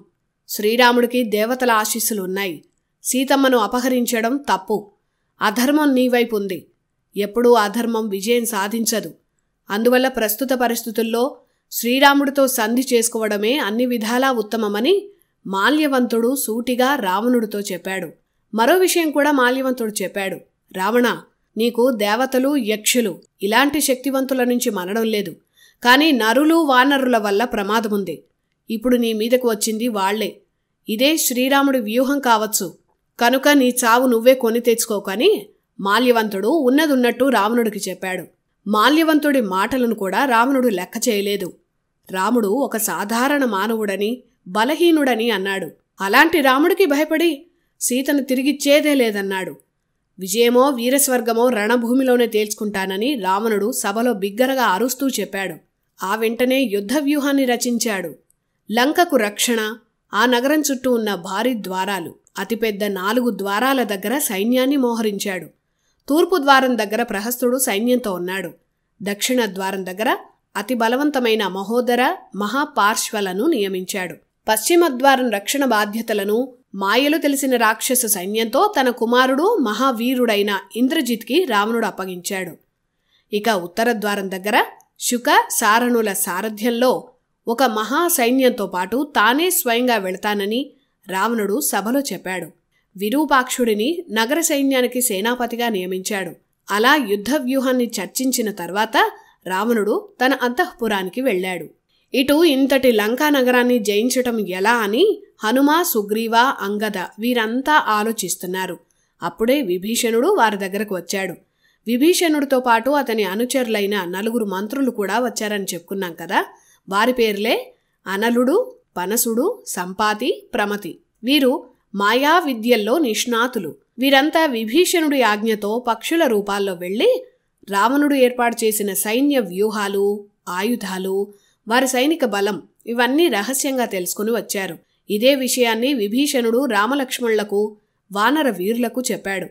శ్రీరాముడికి దేవతల ఆశీస్సులున్నాయి. సీతమ్మను అపహరించడం తప్పు. అధర్మం నీవైపు ఉంది. ఎప్పుడూ అధర్మం విజయం సాధించదు. అందువల్ల ప్రస్తుత పరిస్థితుల్లో శ్రీరాముడితో సంధి చేసుకోవడమే అన్ని విధాలా ఉత్తమమని మాల్యవంతుడు సూటిగా రావణుడితో చెప్పాడు. మరో విషయం కూడా మాల్యవంతుడు చెప్పాడు. రావణ, నీకు దేవతలు, యక్షులు ఇలాంటి శక్తివంతుల నుంచి మనడం లేదు. కానీ నరులు, వానరుల వల్ల ప్రమాదముంది. ఇప్పుడు నీ మీదకు వచ్చింది వాళ్లే. ఇదే శ్రీరాముడి వ్యూహం కావచ్చు. కనుక నీ చావు నువ్వే కొని తెచ్చుకోకని మాల్యవంతుడు ఉన్నదున్నట్టు రావణుడికి చెప్పాడు. మాల్యవంతుడి మాటలను కూడా రావణుడు లెక్క చేయలేదు. రాముడు ఒక సాధారణ మానవుడని, బలహీనుడని అన్నాడు. అలాంటి రాముడికి భయపడి సీతను తిరిగిచ్చేదే లేదన్నాడు. విజయమో వీరస్వర్గమో రణభూమిలోనే తేల్చుకుంటానని రావణుడు సభలో బిగ్గరగా అరుస్తూ చెప్పాడు. ఆ వెంటనే యుద్ధ వ్యూహాన్ని రచించాడు. లంకకు రక్షణ, ఆ నగరం చుట్టూ ఉన్న భారీ ద్వారాలు, అతిపెద్ద 4 ద్వారాల దగ్గర సైన్యాన్ని మోహరించాడు. తూర్పు ద్వారం దగ్గర ప్రహస్తుడు సైన్యంతో ఉన్నాడు. దక్షిణ ద్వారం దగ్గర అతి బలవంతమైన మహోదర, మహాపార్శ్వలను నియమించాడు. పశ్చిమ ద్వారం రక్షణ బాధ్యతలను మాయలు తెలిసిన రాక్షస సైన్యంతో తన కుమారుడు మహావీరుడైన ఇంద్రజిత్కి రావణుడు అప్పగించాడు. ఇక ఉత్తర ద్వారం దగ్గర శుక, సారణుల సారథ్యంలో ఒక మహా సైన్యంతో పాటు తానే స్వయంగా వెళతానని రావణుడు సభలో చెప్పాడు. విరూపాక్షుడిని నగర సైన్యానికి సేనాపతిగా నియమించాడు. అలా యుద్ధ వ్యూహాన్ని చర్చించిన తర్వాత రావణుడు తన అంతఃపురానికి వెళ్ళాడు. ఇటు ఇంతటి లంకా నగరాన్ని జయించటం ఎలా అని హనుమ, సుగ్రీవ, అంగద వీరంతా ఆలోచిస్తున్నారు. అప్పుడే విభీషణుడు వారి దగ్గరకు వచ్చాడు. విభీషణుడితో పాటు అతని అనుచరులైన 4 మంత్రులు కూడా వచ్చారని చెప్పుకున్నాం కదా. వారి పేర్లే అనలుడు, పనసుడు, సంపాతి, ప్రమతి. వీరు మాయా విద్యల్లో నిష్ణాతులు. వీరంతా విభీషణుడి ఆజ్ఞతో పక్షుల రూపాల్లో వెళ్లి రావణుడు ఏర్పాటు చేసిన సైన్య వ్యూహాలు, ఆయుధాలు, వారి సైనిక బలం ఇవన్నీ రహస్యంగా తెలుసుకుని వచ్చారు. ఇదే విషయాన్ని విభీషణుడు రామలక్ష్మణులకు, వానర వీరులకు చెప్పాడు.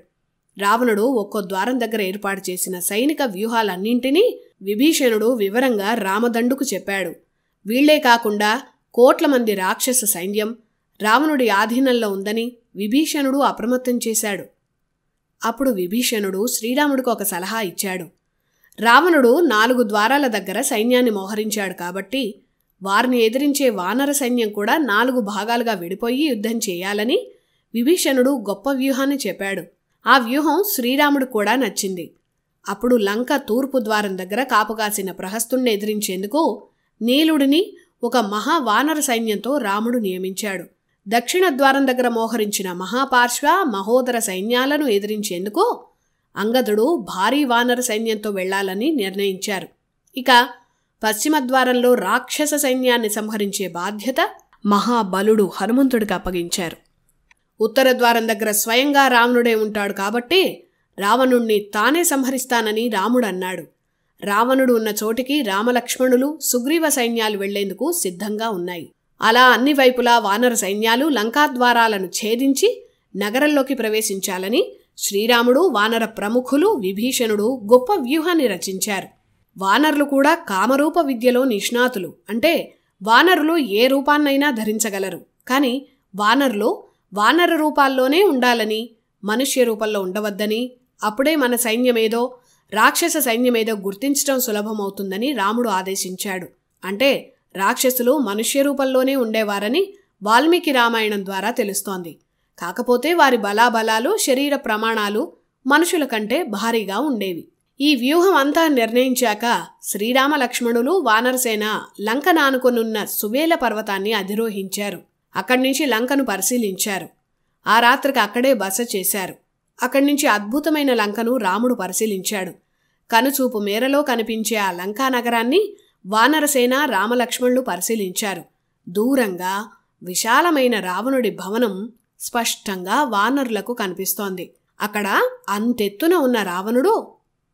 రావణుడు ఒక్కో ద్వారం దగ్గర ఏర్పాటు చేసిన సైనిక వ్యూహాలన్నింటినీ విభీషణుడు వివరంగా రామదండుకు చెప్పాడు. వీళ్లే కాకుండా కోట్ల మంది రాక్షస సైన్యం రావణుడి ఆధీనంలో ఉందని విభీషణుడు అప్రమత్తం చేశాడు. అప్పుడు విభీషణుడు శ్రీరాముడికి ఒక సలహా ఇచ్చాడు. రావణుడు 4 ద్వారాల దగ్గర సైన్యాన్ని మోహరించాడు కాబట్టి వారిని ఎదిరించే వానర సైన్యం కూడా 4 భాగాలుగా విడిపోయి యుద్ధం చేయాలని విభీషణుడు గొప్ప వ్యూహాన్ని చెప్పాడు. ఆ వ్యూహం శ్రీరాముడు కూడా నచ్చింది. అప్పుడు లంక తూర్పు ద్వారం దగ్గర కాపుగాసిన ప్రహస్తుణ్ణి ఎదిరించేందుకు నీలుడిని ఒక మహావానర సైన్యంతో రాముడు నియమించాడు. దక్షిణ ద్వారం దగ్గర మోహరించిన మహాపార్శ్వ మహోదర సైన్యాలను ఎదిరించేందుకు అంగదుడు భారీ వానర సైన్యంతో వెళ్లాలని నిర్ణయించారు. ఇక పశ్చిమ ద్వారంలో రాక్షస సైన్యాన్ని సంహరించే బాధ్యత మహాబలుడు హనుమంతుడికి అప్పగించారు. ఉత్తర ద్వారం దగ్గర స్వయంగా రావణుడే ఉంటాడు కాబట్టి రావణుణ్ణి తానే సంహరిస్తానని రాముడు అన్నాడు. రావణుడు ఉన్న చోటికి రామలక్ష్మణులు సుగ్రీవ సైన్యాలు వెళ్లేందుకు సిద్ధంగా ఉన్నాయి. అలా అన్ని వైపులా వానర సైన్యాలు లంకాద్వారాలను ఛేదించి నగరంలోకి ప్రవేశించాలని శ్రీరాముడు, వానర ప్రముఖులు, విభీషణుడు గొప్ప వ్యూహాన్ని రచించారు. వానరులు కూడా కామరూప విద్యలో నిష్ణాతులు. అంటే వానరులు ఏ రూపాన్నైనా ధరించగలరు. కానీ వానరులు వానర రూపాల్లోనే ఉండాలని, మనుష్య రూపంలో ఉండవద్దని, అప్పుడే మన సైన్యమేదో రాక్షస సైన్యమేదో గుర్తించడం సులభమవుతుందని రాముడు ఆదేశించాడు. అంటే రాక్షసులు మనుష్య రూపంలోనే ఉండేవారని వాల్మీకి రామాయణం ద్వారా తెలుస్తోంది. కాకపోతే వారి బలాబలాలు, శరీర ప్రమాణాలు మనుషుల కంటే భారీగా ఉండేవి. ఈ వ్యూహం అంతా నిర్ణయించాక శ్రీరామ లక్ష్మణులు వానరసేన లంకను ఆనుకొనున్న సువేల పర్వతాన్ని అధిరోహించారు. అక్కడి నుంచి లంకను పరిశీలించారు. ఆ రాత్రికి అక్కడే బస చేశారు. అక్కడి నుంచి అద్భుతమైన లంకను రాముడు పరిశీలించాడు. కనుచూపు మేరలో కనిపించే ఆ లంకా నగరాన్ని వానరసేన రామలక్ష్మణులు పరిశీలించారు. దూరంగా విశాలమైన రావణుడి భవనం స్పష్టంగా వానరులకు కనిపిస్తోంది. అక్కడ అంతెత్తున ఉన్న రావణుడు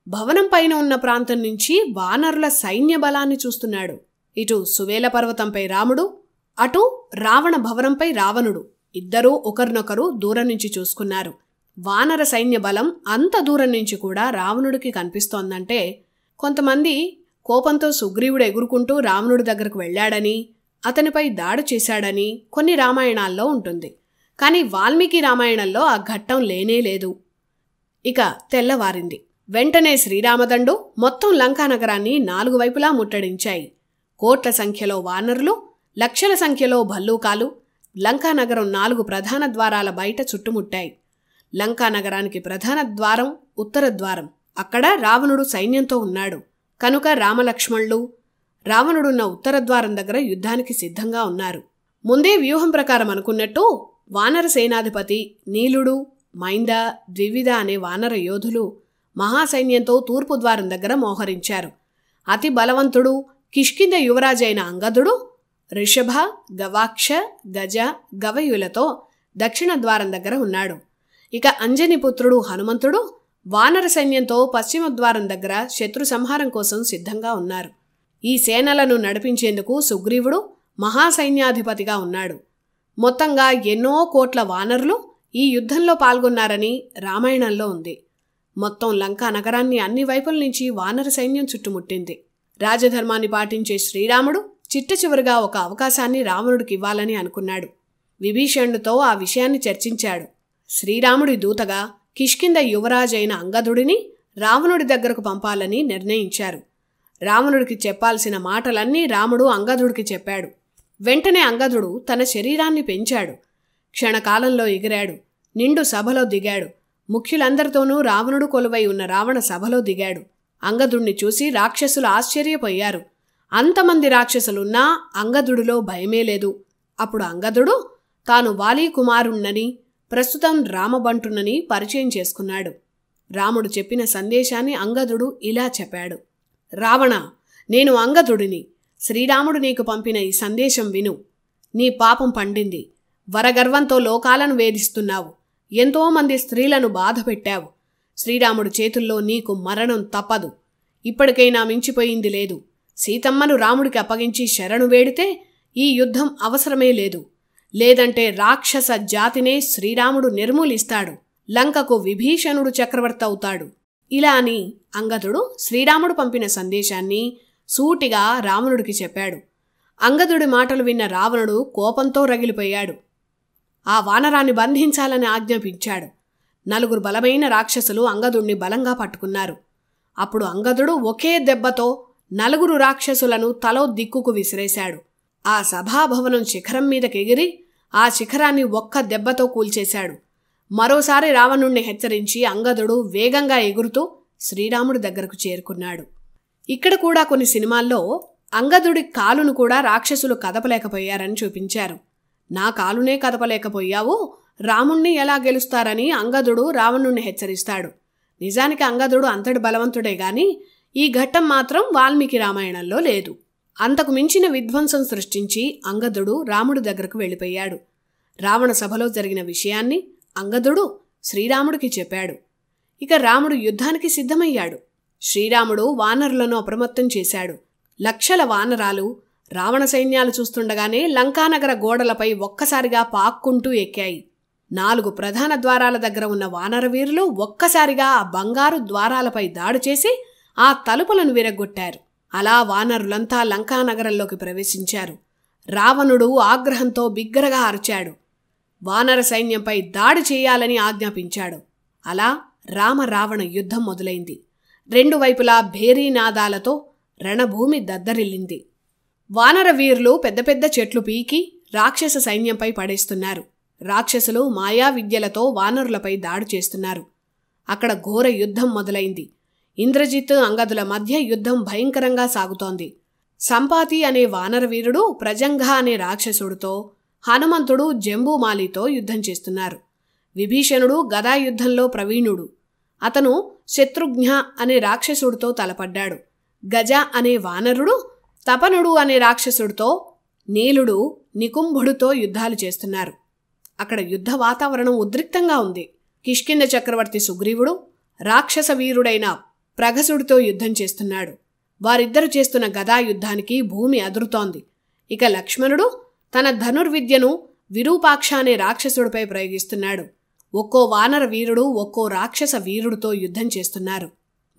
భవనం పైన ఉన్న ప్రాంతం నుంచి వానరుల సైన్య బలాన్ని చూస్తున్నాడు. ఇటు సువేల పర్వతంపై రాముడు, అటు రావణ భవనంపై రావణుడు ఇద్దరూ ఒకరినొకరు దూరం నుంచి చూసుకున్నారు. వానర సైన్య బలం అంత దూరం నుంచి కూడా రావణుడికి కనిపిస్తోందంటే కొంతమంది కోపంతో సుగ్రీవుడు ఎగురుకుంటూ రావణుడి దగ్గరకు వెళ్లాడని, అతనిపై దాడి చేశాడని కొన్ని రామాయణాల్లో ఉంటుంది. కానీ వాల్మీకి రామాయణంలో ఆ ఘట్టం లేనేలేదు. ఇక తెల్లవారింది. వెంటనే శ్రీరామదండు మొత్తం లంకానగరాన్ని 4 వైపులా ముట్టడించాయి. కోట్ల సంఖ్యలో వానరులు, లక్షల సంఖ్యలో భల్లూకాలు లంకానగరం 4 ప్రధాన ద్వారాల బయట చుట్టుముట్టాయి. లంకానగరానికి ప్రధాన ద్వారం ఉత్తర ద్వారం. అక్కడ రావణుడు సైన్యంతో ఉన్నాడు. కనుక రామలక్ష్మణులు రావణుడున్న ఉత్తర ద్వారం దగ్గర యుద్ధానికి సిద్ధంగా ఉన్నారు. ముందే వ్యూహం ప్రకారం అనుకున్నట్టు వానర సేనాధిపతి నీలుడు, మైంద, ద్వివిధ అనే వానర యోధులు మహాసైన్యంతో తూర్పు ద్వారం దగ్గర మోహరించారు. అతి బలవంతుడు కిష్కింద యువరాజైన అంగదుడు రిషభ, గవాక్ష, గజ, గవయులతో దక్షిణ ద్వారం దగ్గర ఉన్నాడు. ఇక అంజనిపుత్రుడు హనుమంతుడు వానర సైన్యంతో పశ్చిమ ద్వారం దగ్గర శత్రు సంహారం కోసం సిద్ధంగా ఉన్నారు. ఈ సేనలను నడిపించేందుకు సుగ్రీవుడు మహాసైన్యాధిపతిగా ఉన్నాడు. మొత్తంగా ఎన్నో కోట్ల వానరులు ఈ యుద్ధంలో పాల్గొన్నారని రామాయణంలో ఉంది. మొత్తం లంకా నగరాన్ని అన్ని వైపుల నుంచి వానర సైన్యం చుట్టుముట్టింది. రాజధర్మాన్ని పాటించే శ్రీరాముడు చిట్ట చివరిగా ఒక అవకాశాన్ని రావణుడికి ఇవ్వాలని అనుకున్నాడు. విభీషణుడితో ఆ విషయాన్ని చర్చించాడు. శ్రీరాముడి దూతగా కిష్కింద యువరాజైన అంగదుడిని రావణుడి దగ్గరకు పంపాలని నిర్ణయించారు. రావణుడికి చెప్పాల్సిన మాటలన్నీ రాముడు అంగదుడికి చెప్పాడు. వెంటనే అంగదుడు తన శరీరాన్ని పెంచాడు. క్షణకాలంలో ఎగిరాడు. నిండు సభలో దిగాడు. ముఖ్యులందరితోనూ రావణుడు కొలువై ఉన్న రావణ సభలో దిగాడు. అంగదుడిని చూసి రాక్షసులు ఆశ్చర్యపోయారు. అంతమంది రాక్షసులున్నా అంగదుడిలో భయమే లేదు. అప్పుడు అంగదుడు తాను వాలి కుమారుణ్ణని, ప్రస్తుతం రామబంటునని పరిచయం చేసుకున్నాడు. రాముడు చెప్పిన సందేశాన్ని అంగదుడు ఇలా చెప్పాడు. రావణ, నేను అంగదుడిని. శ్రీరాముడు నీకు పంపిన ఈ సందేశం విను. నీ పాపం పండింది. వరగర్వంతో లోకాలను వేధిస్తున్నావు. ఎంతోమంది స్త్రీలను బాధ పెట్టావు. శ్రీరాముడు చేతుల్లో నీకు మరణం తప్పదు. ఇప్పటికైనా మించిపోయింది లేదు. సీతమ్మను రాముడికి అప్పగించి శరణు వేడితే ఈ యుద్ధం అవసరమే లేదు. లేదంటే రాక్షస జాతినే శ్రీరాముడు నిర్మూలిస్తాడు. లంకకు విభీషణుడు చక్రవర్తి అవుతాడు. ఇలా అని అంగదుడు శ్రీరాముడు పంపిన సందేశాన్ని సూటిగా రావణుడికి చెప్పాడు. అంగదుడి మాటలు విన్న రావణుడు కోపంతో రగిలిపోయాడు. ఆ వానరాన్ని బంధించాలని ఆజ్ఞాపించాడు. 4 బలమైన రాక్షసులు అంగదుడిని బలంగా పట్టుకున్నారు. అప్పుడు అంగదుడు ఒకే దెబ్బతో 4 రాక్షసులను తలో దిక్కుకు విసిరేశాడు. ఆ సభాభవనం శిఖరం మీదకెగిరి ఆ శిఖరాన్ని ఒక్క దెబ్బతో కూల్చేశాడు. మరోసారి రావణుణ్ణి హెచ్చరించి అంగదుడు వేగంగా ఎగురుతూ శ్రీరాముడి దగ్గరకు చేరుకున్నాడు. ఇక్కడ కూడా కొన్ని సినిమాల్లో అంగదుడి కాలును కూడా రాక్షసులు కదపలేకపోయారని చూపించారు. నా కాలునే కదపలేకపోయావు, రాముణ్ణి ఎలా గెలుస్తారని అంగదుడు రావణుణ్ణి హెచ్చరిస్తాడు. నిజానికి అంగదుడు అంతటి బలవంతుడే గాని ఈ ఘట్టం మాత్రం వాల్మీకి రామాయణంలో లేదు. అంతకు మించిన విధ్వంసం సృష్టించి అంగదుడు రాముడి దగ్గరకు వెళ్ళిపోయాడు. రావణ సభలో జరిగిన విషయాన్ని అంగదుడు శ్రీరాముడికి చెప్పాడు. ఇక రాముడు యుద్ధానికి సిద్ధమయ్యాడు. శ్రీరాముడు వానరులను అప్రమత్తం చేశాడు. లక్షల వానరాలు రావణ సైన్యాలు చూస్తుండగానే లంకానగర గోడలపై ఒక్కసారిగా పాక్కుంటూ ఎక్కాయి. 4 ప్రధాన ద్వారాల దగ్గర ఉన్న వానరవీరులు ఒక్కసారిగా ఆ బంగారు ద్వారాలపై దాడి చేసి ఆ తలుపులను విరగ్గొట్టారు. అలా వానరులంతా లంకానగరంలోకి ప్రవేశించారు. రావణుడు ఆగ్రహంతో బిగ్గరగా అరిచాడు. వానర సైన్యంపై దాడి చేయాలని ఆజ్ఞాపించాడు. అలా రామ-రావణ యుద్ధం మొదలైంది. 2 వైపులా భేరీనాదాలతో రణభూమి దద్దరిల్లింది. వానర వీరులు పెద్ద పెద్ద చెట్లు పీకి రాక్షస సైన్యంపై పడేస్తున్నారు. రాక్షసులు మాయా విద్యలతో వానరులపై దాడి చేస్తున్నారు. అక్కడ ఘోర యుద్ధం మొదలైంది. ఇంద్రజిత్ అంగదుల మధ్య యుద్ధం భయంకరంగా సాగుతోంది. సంపాతి అనే వానరవీరుడు ప్రజంఘ అనే రాక్షసుడితో, హనుమంతుడు జంబూమాలితో యుద్ధం చేస్తున్నారు. విభీషణుడు గదాయుద్ధంలో ప్రవీణుడు. అతను శత్రుఘ్న అనే రాక్షసుడితో తలపడ్డాడు. గజ అనే వానరుడు తపనుడు అనే రాక్షసుడితో, నీలుడు నికుంభుడితో యుద్ధాలు చేస్తున్నారు. అక్కడ యుద్ధ వాతావరణం ఉద్రిక్తంగా ఉంది. కిష్కింద చక్రవర్తి సుగ్రీవుడు రాక్షస వీరుడైన ప్రగసుడితో యుద్ధం చేస్తున్నాడు. వారిద్దరు చేస్తున్న గదాయుద్ధానికి భూమి అదురుతోంది. ఇక లక్ష్మణుడు తన ధనుర్విద్యను విరూపాక్ష అనే రాక్షసుడిపై ప్రయోగిస్తున్నాడు. ఒక్కో వానర వీరుడు ఒక్కో రాక్షస వీరుడితో యుద్ధం చేస్తున్నారు.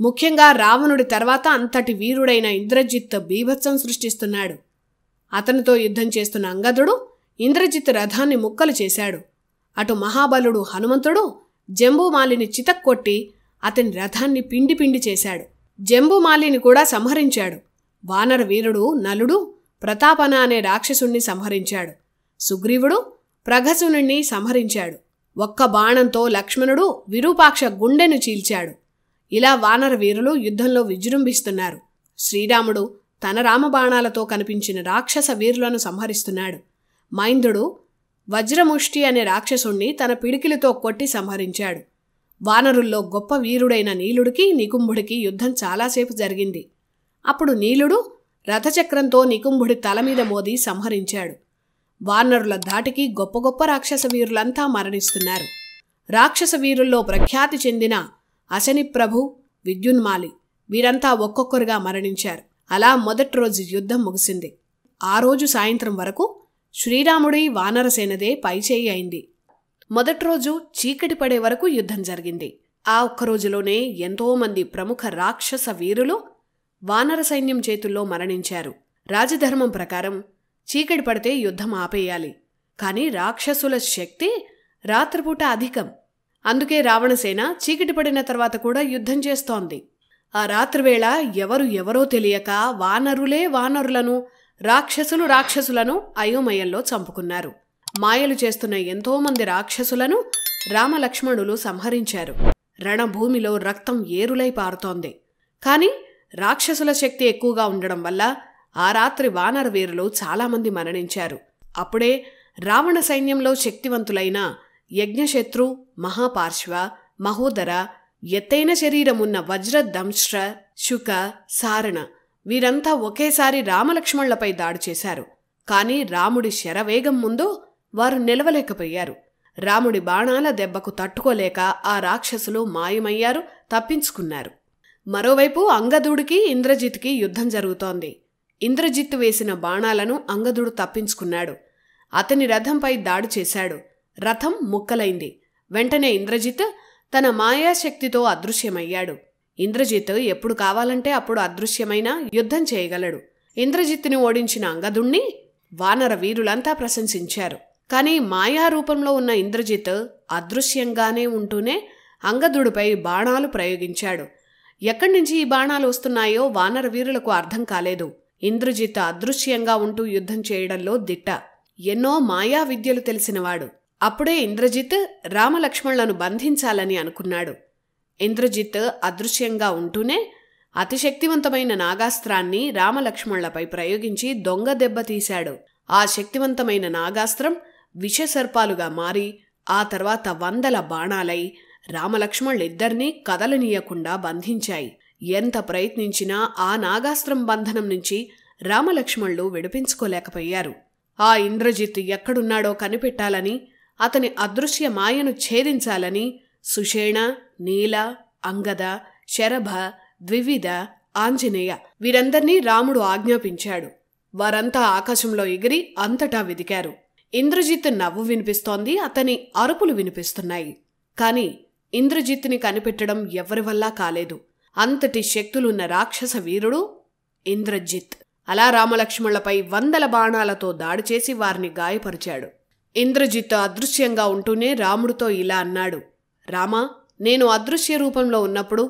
ముఖ్యంగా రావణుడి తర్వాత అంతటి వీరుడైన ఇంద్రజిత్ బీభత్సం సృష్టిస్తున్నాడు. అతనితో యుద్ధం చేస్తున్న అంగదుడు ఇంద్రజిత్ రథాన్ని ముక్కలు చేశాడు. అటు మహాబలుడు హనుమంతుడు జంబూమాలిని చితక్కొట్టి అతని రథాన్ని పిండి పిండి చేశాడు. జంబూమాలిని కూడా సంహరించాడు. వానర వీరుడు నలుడు ప్రతాపన అనే రాక్షసుణ్ణి సంహరించాడు. సుగ్రీవుడు ప్రగసునుణ్ణి సంహరించాడు. ఒక్క బాణంతో లక్ష్మణుడు విరూపాక్ష గుండెను చీల్చాడు. ఇలా వానర వీరులు యుద్ధంలో విజృంభిస్తున్నారు. శ్రీరాముడు తన రామబాణాలతో కనిపించిన రాక్షస వీరులను సంహరిస్తున్నాడు. మైందుడు వజ్రముష్టి అనే రాక్షసుణ్ణి తన పిడికిలితో కొట్టి సంహరించాడు. వానరుల్లో గొప్ప వీరుడైన నీలుడికి నికుంభుడికి యుద్ధం చాలాసేపు జరిగింది. అప్పుడు నీలుడు రథచక్రంతో నికుంభుడి తల మీద మోది సంహరించాడు. వానరుల ధాటికి గొప్ప గొప్ప రాక్షస వీరులంతా మరణిస్తున్నారు. రాక్షస వీరుల్లో ప్రఖ్యాతి చెందిన అశనిప్రభు, విద్యున్మాలి వీరంతా ఒక్కొక్కరుగా మరణించారు. అలా మొదటి రోజు యుద్ధం ముగిసింది. ఆ రోజు సాయంత్రం వరకు శ్రీరాముడి వానరసేనదే పైచేయి అయింది. మొదటి రోజు చీకటి పడే వరకు యుద్ధం జరిగింది. ఆ ఒక్కరోజులోనే ఎంతోమంది ప్రముఖ రాక్షస వీరులు వానర సైన్యం చేతుల్లో మరణించారు. రాజధర్మం ప్రకారం చీకటి పడితే యుద్ధం ఆపేయాలి. కానీ రాక్షసుల శక్తి రాత్రిపూట అధికం. అందుకే రావణసేన చీకటి పడిన తర్వాత కూడా యుద్ధం చేస్తోంది. ఆ రాత్రివేళ ఎవరో తెలియక వానరులే వానరులను, రాక్షసులు రాక్షసులను అయోమయంలో చంపుకున్నారు. మాయలు చేస్తున్న ఎంతోమంది రాక్షసులను రామలక్ష్మణులు సంహరించారు. రణభూమిలో రక్తం ఏరులై పారుతోంది. కాని రాక్షసుల శక్తి ఎక్కువగా ఉండడం వల్ల ఆ రాత్రి వానర వీరులు చాలామంది మరణించారు. అప్పుడే రావణ సైన్యంలో శక్తివంతులైన యజ్ఞశత్రు, మహాపార్శ్వ, మహోదర, ఎత్తైన శరీరమున్న వజ్రదంశ్ర, శుక, సారణ వీరంతా ఒకేసారి రామలక్ష్మణులపై దాడి చేశారు. కాని రాముడి శరవేగం ముందు వారు నిలవలేకపోయారు. రాముడి బాణాల దెబ్బకు తట్టుకోలేక ఆ రాక్షసులు మాయమయ్యారు, తప్పించుకున్నారు. మరోవైపు అంగదుడికి ఇంద్రజిత్కి యుద్ధం జరుగుతోంది. ఇంద్రజిత్ వేసిన బాణాలను అంగదుడు తప్పించుకున్నాడు. అతని రథంపై దాడి చేశాడు. రథం ముక్కలైంది. వెంటనే ఇంద్రజిత్ తన మాయాశక్తితో అదృశ్యమయ్యాడు. ఇంద్రజిత్ ఎప్పుడు కావాలంటే అప్పుడు అదృశ్యమైన యుద్ధం చేయగలడు. ఇంద్రజిత్తుని ఓడించిన అంగదుణ్ణి వానర వీరులంతా ప్రశంసించారు. కాని మాయారూపంలో ఉన్న ఇంద్రజిత్ అదృశ్యంగానే ఉంటూనే అంగదుడిపై బాణాలు ప్రయోగించాడు. ఎక్కడ్నుంచి ఈ బాణాలు వస్తున్నాయో వానర వీరులకు అర్థం కాలేదు. ఇంద్రజిత్ అదృశ్యంగా ఉంటూ యుద్ధం చేయడంలో దిట్ట. ఎన్నో మాయా విద్యలు తెలిసినవాడు. అప్పుడే ఇంద్రజిత్ రామలక్ష్మణులను బంధించాలని అనుకున్నాడు. ఇంద్రజిత్ అదృశ్యంగా ఉంటూనే అతిశక్తివంతమైన నాగాస్త్రాన్ని రామలక్ష్మణులపై ప్రయోగించి దొంగ దెబ్బతీశాడు. ఆ శక్తివంతమైన నాగాస్త్రం విషసర్పాలుగా మారి ఆ తర్వాత 100 బాణాలై రామలక్ష్మణులిద్దరినీ కదలనీయకుండా బంధించాయి. ఎంత ప్రయత్నించినా ఆ నాగాస్త్రం బంధనం నుంచి రామలక్ష్మణులు విడిపించుకోలేకపోయారు. ఆ ఇంద్రజిత్ ఎక్కడున్నాడో కనిపెట్టాలని, అతని అదృశ్య మాయను ఛేదించాలని సుషేణ, నీల, అంగద, శరభ, ద్వివిధ, ఆంజనేయ వీరందర్నీ రాముడు ఆజ్ఞాపించాడు. వారంతా ఆకాశంలో ఎగిరి అంతటా వెదికారు. ఇంద్రజిత్ నవ్వు వినిపిస్తోంది, అతని అరుపులు వినిపిస్తున్నాయి. కాని ఇంద్రజిత్ని కనిపెట్టడం ఎవరి వల్లా కాలేదు. అంతటి శక్తులున్న రాక్షస వీరుడు ఇంద్రజిత్. అలా రామలక్ష్మణులపై 100 బాణాలతో దాడి చేసి వారిని గాయపరిచాడు. ఇంద్రజిత్ అదృశ్యంగా ఉంటూనే రాముడితో ఇలా అన్నాడు: రామా, నేను అదృశ్య రూపంలో ఉన్నప్పుడు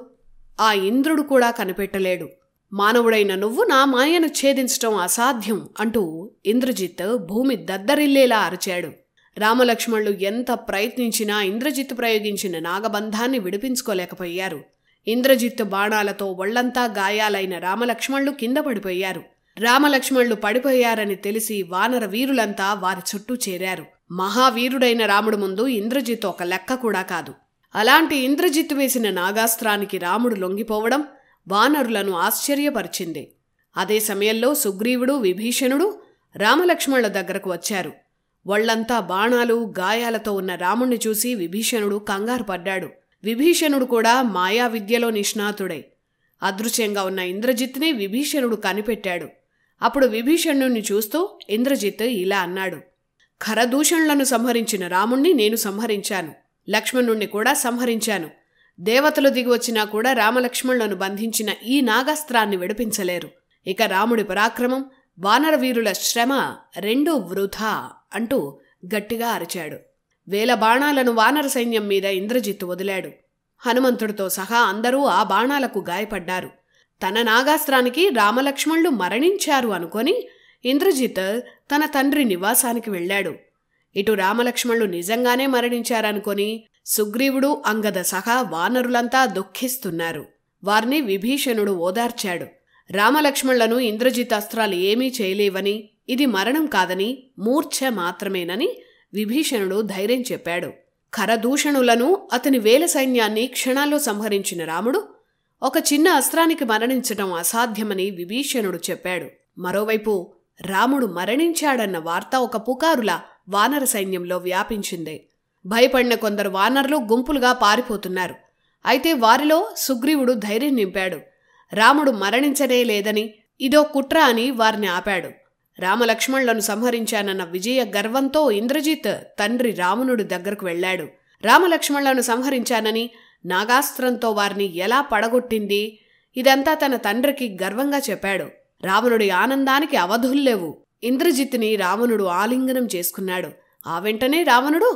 ఆ ఇంద్రుడు కూడా కనిపెట్టలేడు. మానవుడైన నువ్వు నా మాయను ఛేదించటం అసాధ్యం అంటూ ఇంద్రజిత్ భూమి దద్దరిల్లేలా అరిచాడు. రామలక్ష్మణులు ఎంత ప్రయత్నించినా ఇంద్రజిత్ ప్రయోగించిన నాగబంధాన్ని విడిపించుకోలేకపోయారు. ఇంద్రజిత్ బాణాలతో ఒళ్లంతా గాయాలైన రామలక్ష్మణులు కింద పడిపోయారు. రామలక్ష్మణులు పడిపోయారని తెలిసి వానర వీరులంతా వారి చుట్టూ చేరారు. మహావీరుడైన రాముడు ముందు ఇంద్రజిత్ ఒక లెక్క కూడా కాదు. అలాంటి ఇంద్రజిత్ వేసిన నాగాస్త్రానికి రాముడు లొంగిపోవడం వానరులను ఆశ్చర్యపరిచింది. అదే సమయంలో సుగ్రీవుడు, విభీషణుడు రామలక్ష్మణుల దగ్గరకు వచ్చారు. ఒళ్లంతా బాణాలు, గాయాలతో ఉన్న రాముణ్ణి చూసి విభీషణుడు కంగారు పడ్డాడు. విభీషణుడు కూడా మాయా విద్యలో నిష్ణాతుడై అదృశ్యంగా ఉన్న ఇంద్రజిత్ని విభీషణుడు కనిపెట్టాడు. అప్పుడు విభీషణుణ్ణి చూస్తూ ఇంద్రజిత్ ఇలా అన్నాడు: ఖరదూషణులను సంహరించిన రాముణ్ణి నేను సంహరించాను, లక్ష్మణుణ్ణి కూడా సంహరించాను. దేవతలు దిగివచ్చినా కూడా రామలక్ష్మణులను బంధించిన ఈ నాగాస్త్రాన్ని విడిపించలేరు. ఇక రాముడి పరాక్రమం, వానరవీరుల శ్రమ రెండూ వృధా అంటూ గట్టిగా అరిచాడు. 1000 బాణాలను వానర సైన్యం మీద ఇంద్రజిత్ వదిలాడు. హనుమంతుడితో సహా అందరూ ఆ బాణాలకు గాయపడ్డారు. తన నాగాస్త్రానికి రామలక్ష్మణులు మరణించారు అనుకొని ఇంద్రజిత్ తన తండ్రి నివాసానికి వెళ్లాడు. ఇటు రామలక్ష్మణులు నిజంగానే మరణించారనుకొని సుగ్రీవుడు, అంగద సహా వానరులంతా దుఃఖిస్తున్నారు. వారిని విభీషణుడు ఓదార్చాడు. రామలక్ష్మణులను ఇంద్రజిత్ అస్త్రాలు ఏమీ చేయలేవని, ఇది మరణం కాదని, మూర్ఛ మాత్రమేనని విభీషణుడు ధైర్యం చెప్పాడు. ఖరదూషణులను, అతని 1000 సైన్యాన్ని క్షణాల్లో సంహరించిన రాముడు ఒక చిన్న అస్త్రానికి మరణించటం అసాధ్యమని విభీషణుడు చెప్పాడు. మరోవైపు రాముడు మరణించాడన్న వార్త ఒక పుకారులా వానర సైన్యంలో వ్యాపించింది. భయపడిన కొందరు వానరులు గుంపులుగా పారిపోతున్నారు. అయితే వారిలో సుగ్రీవుడు ధైర్యం నింపాడు. రాముడు మరణించనే లేదని, ఇదో కుట్ర అని వారిని ఆపాడు. రామలక్ష్మణులను సంహరించానన్న విజయ గర్వంతో ఇంద్రజిత్ తండ్రి రావణుడి దగ్గరకు వెళ్లాడు. రామలక్ష్మణులను సంహరించానని, నాగాస్త్రంతో వారిని ఎలా పడగొట్టింది, ఇదంతా తన తండ్రికి గర్వంగా చెప్పాడు. రావణుడి ఆనందానికి అవధుల్లేవు. ఇంద్రజిత్ని రావణుడు ఆలింగనం చేసుకున్నాడు. ఆ వెంటనే రావణుడు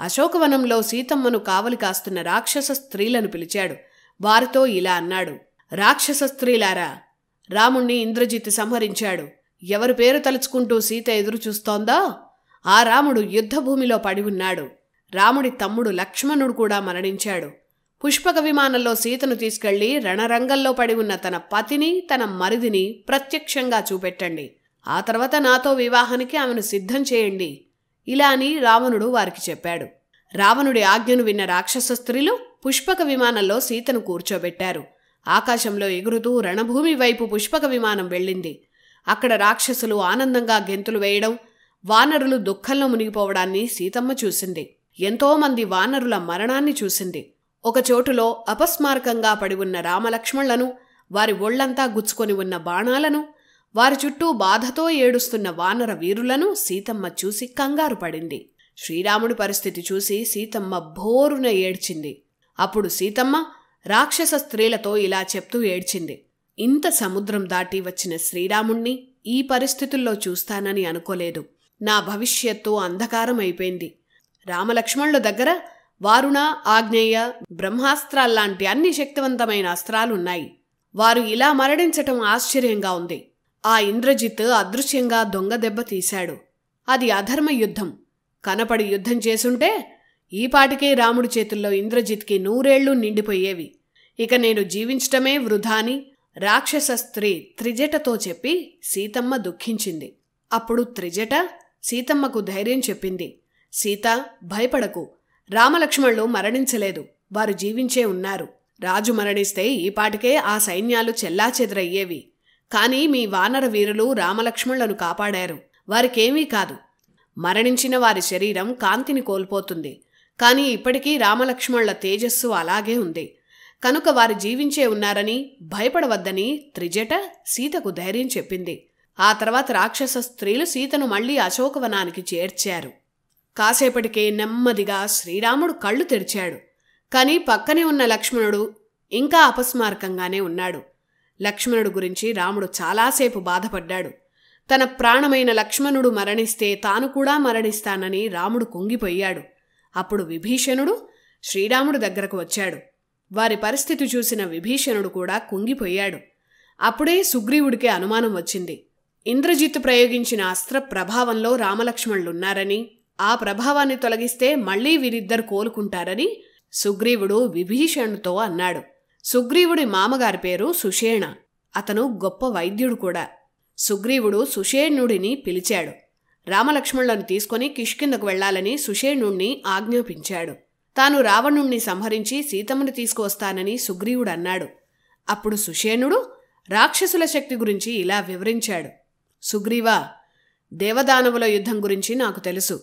అశోకవనంలో సీతమ్మను కావలి కాస్తున్న రాక్షస స్త్రీలను పిలిచాడు. వారితో ఇలా అన్నాడు: రాక్షస స్త్రీలారా, రాముణ్ణి ఇంద్రజిత్ సంహరించాడు. ఎవరి పేరు తలుచుకుంటూ సీత ఎదురు చూస్తోందో ఆ రాముడు యుద్ధభూమిలో పడి ఉన్నాడు. రాముడి తమ్ముడు లక్ష్మణుడు కూడా మరణించాడు. పుష్పక విమానంలో సీతను తీసుకెళ్లి రణరంగంలో పడి ఉన్న తన పతిని, తన మరిదిని ప్రత్యక్షంగా చూపెట్టండి. ఆ తర్వాత నాతో వివాహానికి ఆమెను సిద్ధం చేయండి. ఇలా అని రావణుడు వారికి చెప్పాడు. రావణుడి ఆజ్ఞను విన్న రాక్షస స్త్రీలు పుష్పక విమానంలో సీతను కూర్చోబెట్టారు. ఆకాశంలో ఎగురుతూ రణభూమి వైపు పుష్పక విమానం వెళ్ళింది. అక్కడ రాక్షసులు ఆనందంగా గెంతులు వేయడం, వానరులు దుఃఖంలో మునిగిపోవడాన్ని సీతమ్మ చూసింది. ఎంతోమంది వానరుల మరణాన్ని చూసింది. ఒక చోటులో అపస్మారకంగా పడి ఉన్న రామలక్ష్మణులను, వారి ఒళ్లంతా గుచ్చుకొని ఉన్న బాణాలను, వారి చుట్టూ బాధతో ఏడుస్తున్న వానర వీరులను సీతమ్మ చూసి కంగారు పడింది. శ్రీరాముడి పరిస్థితి చూసి సీతమ్మ భోరున ఏడ్చింది. అప్పుడు సీతమ్మ రాక్షస స్త్రీలతో ఇలా చెప్తూ ఏడ్చింది: ఇంత సముద్రం దాటి వచ్చిన శ్రీరాముణ్ణి ఈ పరిస్థితుల్లో చూస్తానని అనుకోలేదు. నా భవిష్యత్తు అంధకారం అయిపోయింది. రామలక్ష్మణుల దగ్గర వారుణ, ఆగ్నేయ, బ్రహ్మాస్త్రాల్లాంటి అన్ని శక్తివంతమైన అస్త్రాలున్నాయి. వారు ఇలా మరణించటం ఆశ్చర్యంగా ఉంది. ఆ ఇంద్రజిత్ అదృశ్యంగా దొంగ దెబ్బ తీశాడు. అది అధర్మ యుద్ధం. కనపడి యుద్ధం చేసుంటే ఈపాటికే రాముడి చేతుల్లో ఇంద్రజిత్కి 100 ఏళ్లు నిండిపోయేవి. ఇక నేను జీవించటమే వృధాని రాక్షస స్త్రీ త్రిజటతో చెప్పి సీతమ్మ దుఃఖించింది. అప్పుడు త్రిజట సీతమ్మకు ధైర్యం చెప్పింది. సీత, భయపడకు. రామలక్ష్మణులు మరణించలేదు, వారు జీవించే ఉన్నారు. రాజు మరణిస్తే ఈపాటికే ఆ సైన్యాలు చెల్లాచెదరయ్యేవి. కాని మీ వానర వీరులు రామలక్ష్మణులను కాపాడారు. వారికేమీ కాదు. మరణించిన వారి శరీరం కాంతిని కోల్పోతుంది. కాని ఇప్పటికీ రామలక్ష్మణుల తేజస్సు అలాగే ఉంది. కనుక వారు జీవించే ఉన్నారని, భయపడవద్దని త్రిజట సీతకు ధైర్యం చెప్పింది. ఆ తర్వాత రాక్షస స్త్రీలు సీతను మళ్లీ అశోకవనానికి చేర్చారు. కాసేపటికే నెమ్మదిగా శ్రీరాముడు కళ్ళు తెరిచాడు. కాని పక్కనే ఉన్న లక్ష్మణుడు ఇంకా అపస్మారకంగానే ఉన్నాడు. లక్ష్మణుడు గురించి రాముడు చాలాసేపు బాధపడ్డాడు. తన ప్రాణమైన లక్ష్మణుడు మరణిస్తే తాను కూడా మరణిస్తానని రాముడు కుంగిపోయాడు. అప్పుడు విభీషణుడు శ్రీరాముడు దగ్గరకు వచ్చాడు. వారి పరిస్థితి చూసిన విభీషణుడు కూడా కుంగిపోయాడు. అప్పుడే సుగ్రీవుడికి అనుమానం వచ్చింది. ఇంద్రజిత్తు ప్రయోగించిన అస్త్ర ప్రభావంలో రామలక్ష్మణులున్నారని, ఆ ప్రభావాన్ని తొలగిస్తే మళ్లీ వీరిద్దరు కోలుకుంటారని సుగ్రీవుడు విభీషణుతో అన్నాడు. సుగ్రీవుడి మామగారి పేరు సుషేణ. అతను గొప్ప వైద్యుడు కూడా. సుగ్రీవుడు సుషేణుడిని పిలిచాడు. రామలక్ష్మణులను తీసుకుని కిష్కిందకు వెళ్లాలని సుషేణుణ్ణి ఆజ్ఞాపించాడు. తాను రావణుణ్ణి సంహరించి సీతమ్మని తీసుకువస్తానని సుగ్రీవుడన్నాడు. అప్పుడు సుషేణుడు రాక్షసుల శక్తి గురించి ఇలా వివరించాడు. సుగ్రీవా, దేవదానవుల యుద్ధం గురించి నాకు తెలుసు.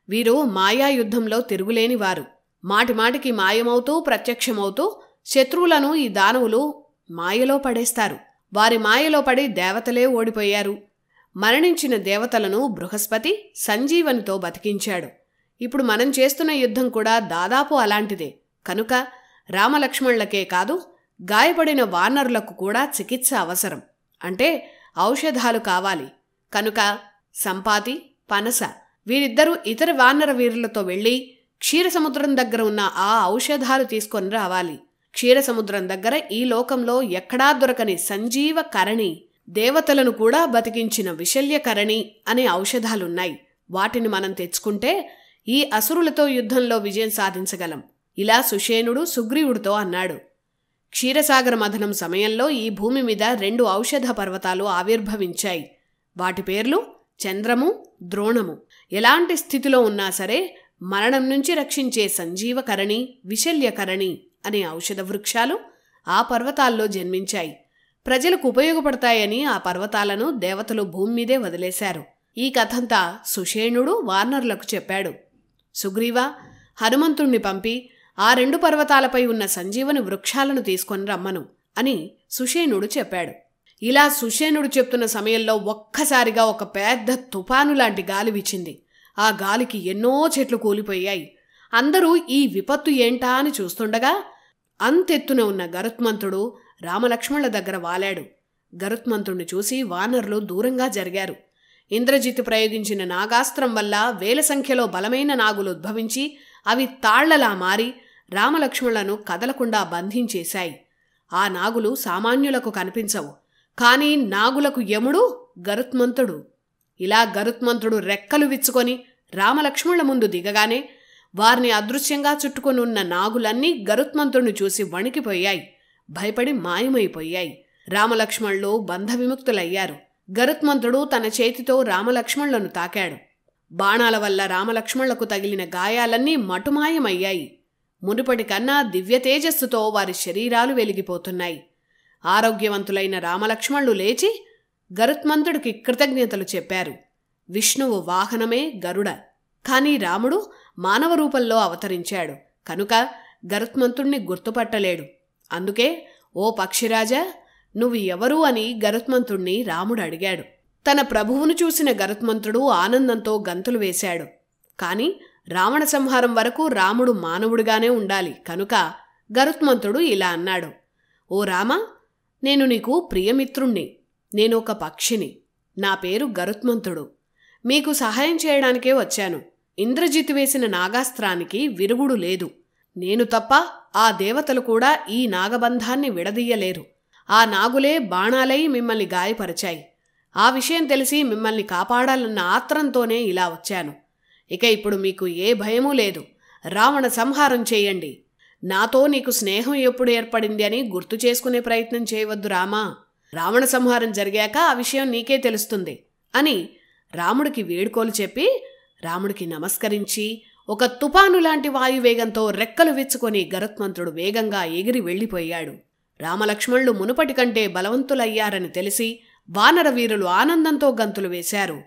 వీరు మాయాయుద్ధంలో తిరుగులేనివారు. మాటిమాటికి మాయమవుతూ ప్రత్యక్షమవుతూ శత్రువులను ఈ దానవులు మాయలో పడేస్తారు. వారి మాయలో పడి దేవతలే ఓడిపోయారు. మరణించిన దేవతలను బృహస్పతి సంజీవనితో బతికించాడు. ఇప్పుడు మనం చేస్తున్న యుద్ధం కూడా దాదాపు అలాంటిదే. కనుక రామలక్ష్మణులకే కాదు, గాయపడిన వానరులకు కూడా చికిత్స అవసరం. అంటే ఔషధాలు కావాలి. కనుక సంపాతి, పనస వీరిద్దరూ ఇతర వానర వీరులతో వెళ్లి క్షీరసముద్రం దగ్గర ఉన్న ఆ ఔషధాలు తీసుకొని రావాలి. క్షీరసముద్రం దగ్గర ఈ లోకంలో ఎక్కడా దొరకని సంజీవ కరణి, దేవతలను కూడా బతికించిన విశల్యకరణి అనే ఔషధాలున్నాయి. వాటిని మనం తెచ్చుకుంటే ఈ అసురులతో యుద్ధంలో విజయం సాధించగలం. ఇలా సుషేణుడు సుగ్రీవుడితో అన్నాడు. క్షీరసాగర మథనం సమయంలో ఈ భూమి మీద 2 ఔషధ పర్వతాలు ఆవిర్భవించాయి. వాటి పేర్లు చంద్రము, ద్రోణము. ఎలాంటి స్థితిలో ఉన్నా సరే మరణం నుంచి రక్షించే సంజీవకరణి, విశల్యకరణి అనే ఔషధ వృక్షాలు ఆ పర్వతాల్లో జన్మించాయి. ప్రజలకు ఉపయోగపడతాయని ఆ పర్వతాలను దేవతలు భూమి మీదే వదిలేశారు. ఈ కథంతా సుషేణుడు వానరులకు చెప్పాడు. సుగ్రీవా, హనుమంతుణ్ణి పంపి ఆ 2 పర్వతాలపై ఉన్న సంజీవని వృక్షాలను తీసుకొని రమ్మను అని సుషేణుడు చెప్పాడు. ఇలా సుషేణుడు చెప్తున్న సమయంలో ఒక్కసారిగా ఒక పెద్ద తుఫాను లాంటి గాలి వీచింది. ఆ గాలికి ఎన్నో చెట్లు కూలిపోయాయి. అందరూ ఈ విపత్తు ఏంటా అని చూస్తుండగా అంతెత్తున ఉన్న గరుత్మంతుడు రామలక్ష్మణుల దగ్గర వాలాడు. గరుత్మంతుణ్ణి చూసి వానరులు దూరంగా జరిగారు. ఇంద్రజిత్తు ప్రయోగించిన నాగాస్త్రం వల్ల వేల సంఖ్యలో బలమైన నాగులు ఉద్భవించి అవి తాళ్లలా మారి రామలక్ష్మణులను కదలకుండా బంధించేశాయి. ఆ నాగులు సామాన్యులకు కనిపించవు. కానీ నాగులకు యముడు గరుత్మంతుడు. ఇలా గరుత్మంతుడు రెక్కలు విచ్చుకొని రామలక్ష్మణుల ముందు దిగగానే వారిని అదృశ్యంగా చుట్టుకొని ఉన్న నాగులన్నీ గరుత్మంతుడిని చూసి వణికిపోయాయి, భయపడి మాయమైపోయాయి. రామలక్ష్మణులు బంధ విముక్తులయ్యారు. గరుత్మంతుడు తన చేతితో రామలక్ష్మణులను తాకాడు. బాణాల వల్ల రామలక్ష్మణులకు తగిలిన గాయాలన్నీ మటుమాయమయ్యాయి. మునుపటి కన్నా దివ్య తేజస్సుతో వారి శరీరాలు వెలిగిపోతున్నాయి. ఆరోగ్యవంతులైన రామలక్ష్మణులు లేచి గరుత్మంతుడికి కృతజ్ఞతలు చెప్పారు. విష్ణువు వాహనమే గరుడ. కాని రాముడు మానవ రూపంలో అవతరించాడు కనుక గరుత్మంతుణ్ణి గుర్తుపట్టలేడు. అందుకే, ఓ పక్షిరాజా, నువ్వు ఎవరు అని గరుత్మంతుణ్ణి రాముడు అడిగాడు. తన ప్రభువును చూసిన గరుత్మంతుడు ఆనందంతో గంతులు వేశాడు. కాని రావణ సంహారం వరకు రాముడు మానవుడిగానే ఉండాలి కనుక గరుత్మంతుడు ఇలా అన్నాడు. ఓ రామ, నేను నీకు ప్రియమిత్రుణ్ణి. నేనొక పక్షిని. నా పేరు గరుత్మంతుడు. మీకు సహాయం చేయడానికే వచ్చాను. ఇంద్రజిత్ వేసిన నాగాస్త్రానికి విరుగుడు లేదు. నేను తప్ప ఆ దేవతలు కూడా ఈ నాగబంధాన్ని విడదీయలేరు. ఆ నాగులే బాణాలై మిమ్మల్ని గాయపరిచాయి. ఆ విషయం తెలిసి మిమ్మల్ని కాపాడాలన్న ఆత్రంతోనే ఇలా వచ్చాను. ఇక ఇప్పుడు మీకు ఏ భయమూ లేదు. రావణ సంహారం చేయండి. నాతో నీకు స్నేహం ఎప్పుడు ఏర్పడింది అని గుర్తు చేసుకునే ప్రయత్నం చేయవద్దు రామా. రావణ సంహారం జరిగాక ఆ విషయం నీకే తెలుస్తుంది అని రాముడికి వేడుకోలు చెప్పి రాముడికి నమస్కరించి ఒక తుపాను లాంటి వాయువేగంతో రెక్కలు విచ్చుకొని గరుత్మంతుడు వేగంగా ఎగిరి వెళ్ళిపోయాడు. రామలక్ష్మణులు మునుపటి కంటే బలవంతులయ్యారని తెలిసి వానర వీరులు ఆనందంతో గంతులు వేశారు.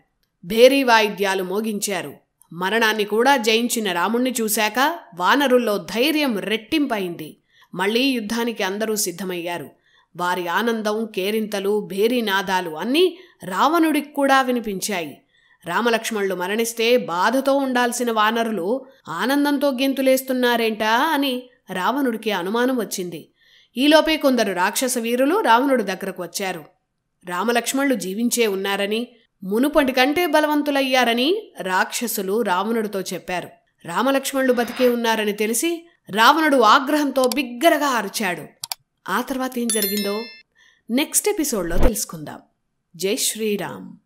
భేరీ వాయిద్యాలు మోగించారు. మరణాన్ని కూడా జయించిన రాముణ్ణి చూశాక వానరుల్లో ధైర్యం రెట్టింపైంది. మళ్లీ యుద్ధానికి అందరూ సిద్ధమయ్యారు. వారి ఆనందం, కేరింతలు, భేరీనాదాలు అన్నీ రావణుడికి కూడా వినిపించాయి. రామలక్ష్మణులు మరణిస్తే బాధతో ఉండాల్సిన వానరులు ఆనందంతో గెంతులేస్తున్నారేంటా అని రావణుడికి అనుమానం వచ్చింది. ఈలోపే కొందరు రాక్షస వీరులు రావణుడి దగ్గరకు వచ్చారు. రామలక్ష్మణులు జీవించే ఉన్నారని, మునుపటి కంటే బలవంతులయ్యారని రాక్షసులు రావణుడితో చెప్పారు. రామలక్ష్మణులు బతికే ఉన్నారని తెలిసి రావణుడు ఆగ్రహంతో బిగ్గరగా అరిచాడు. ఆ తర్వాత ఏం జరిగిందో నెక్స్ట్ ఎపిసోడ్లో తెలుసుకుందాం. జై శ్రీరామ్.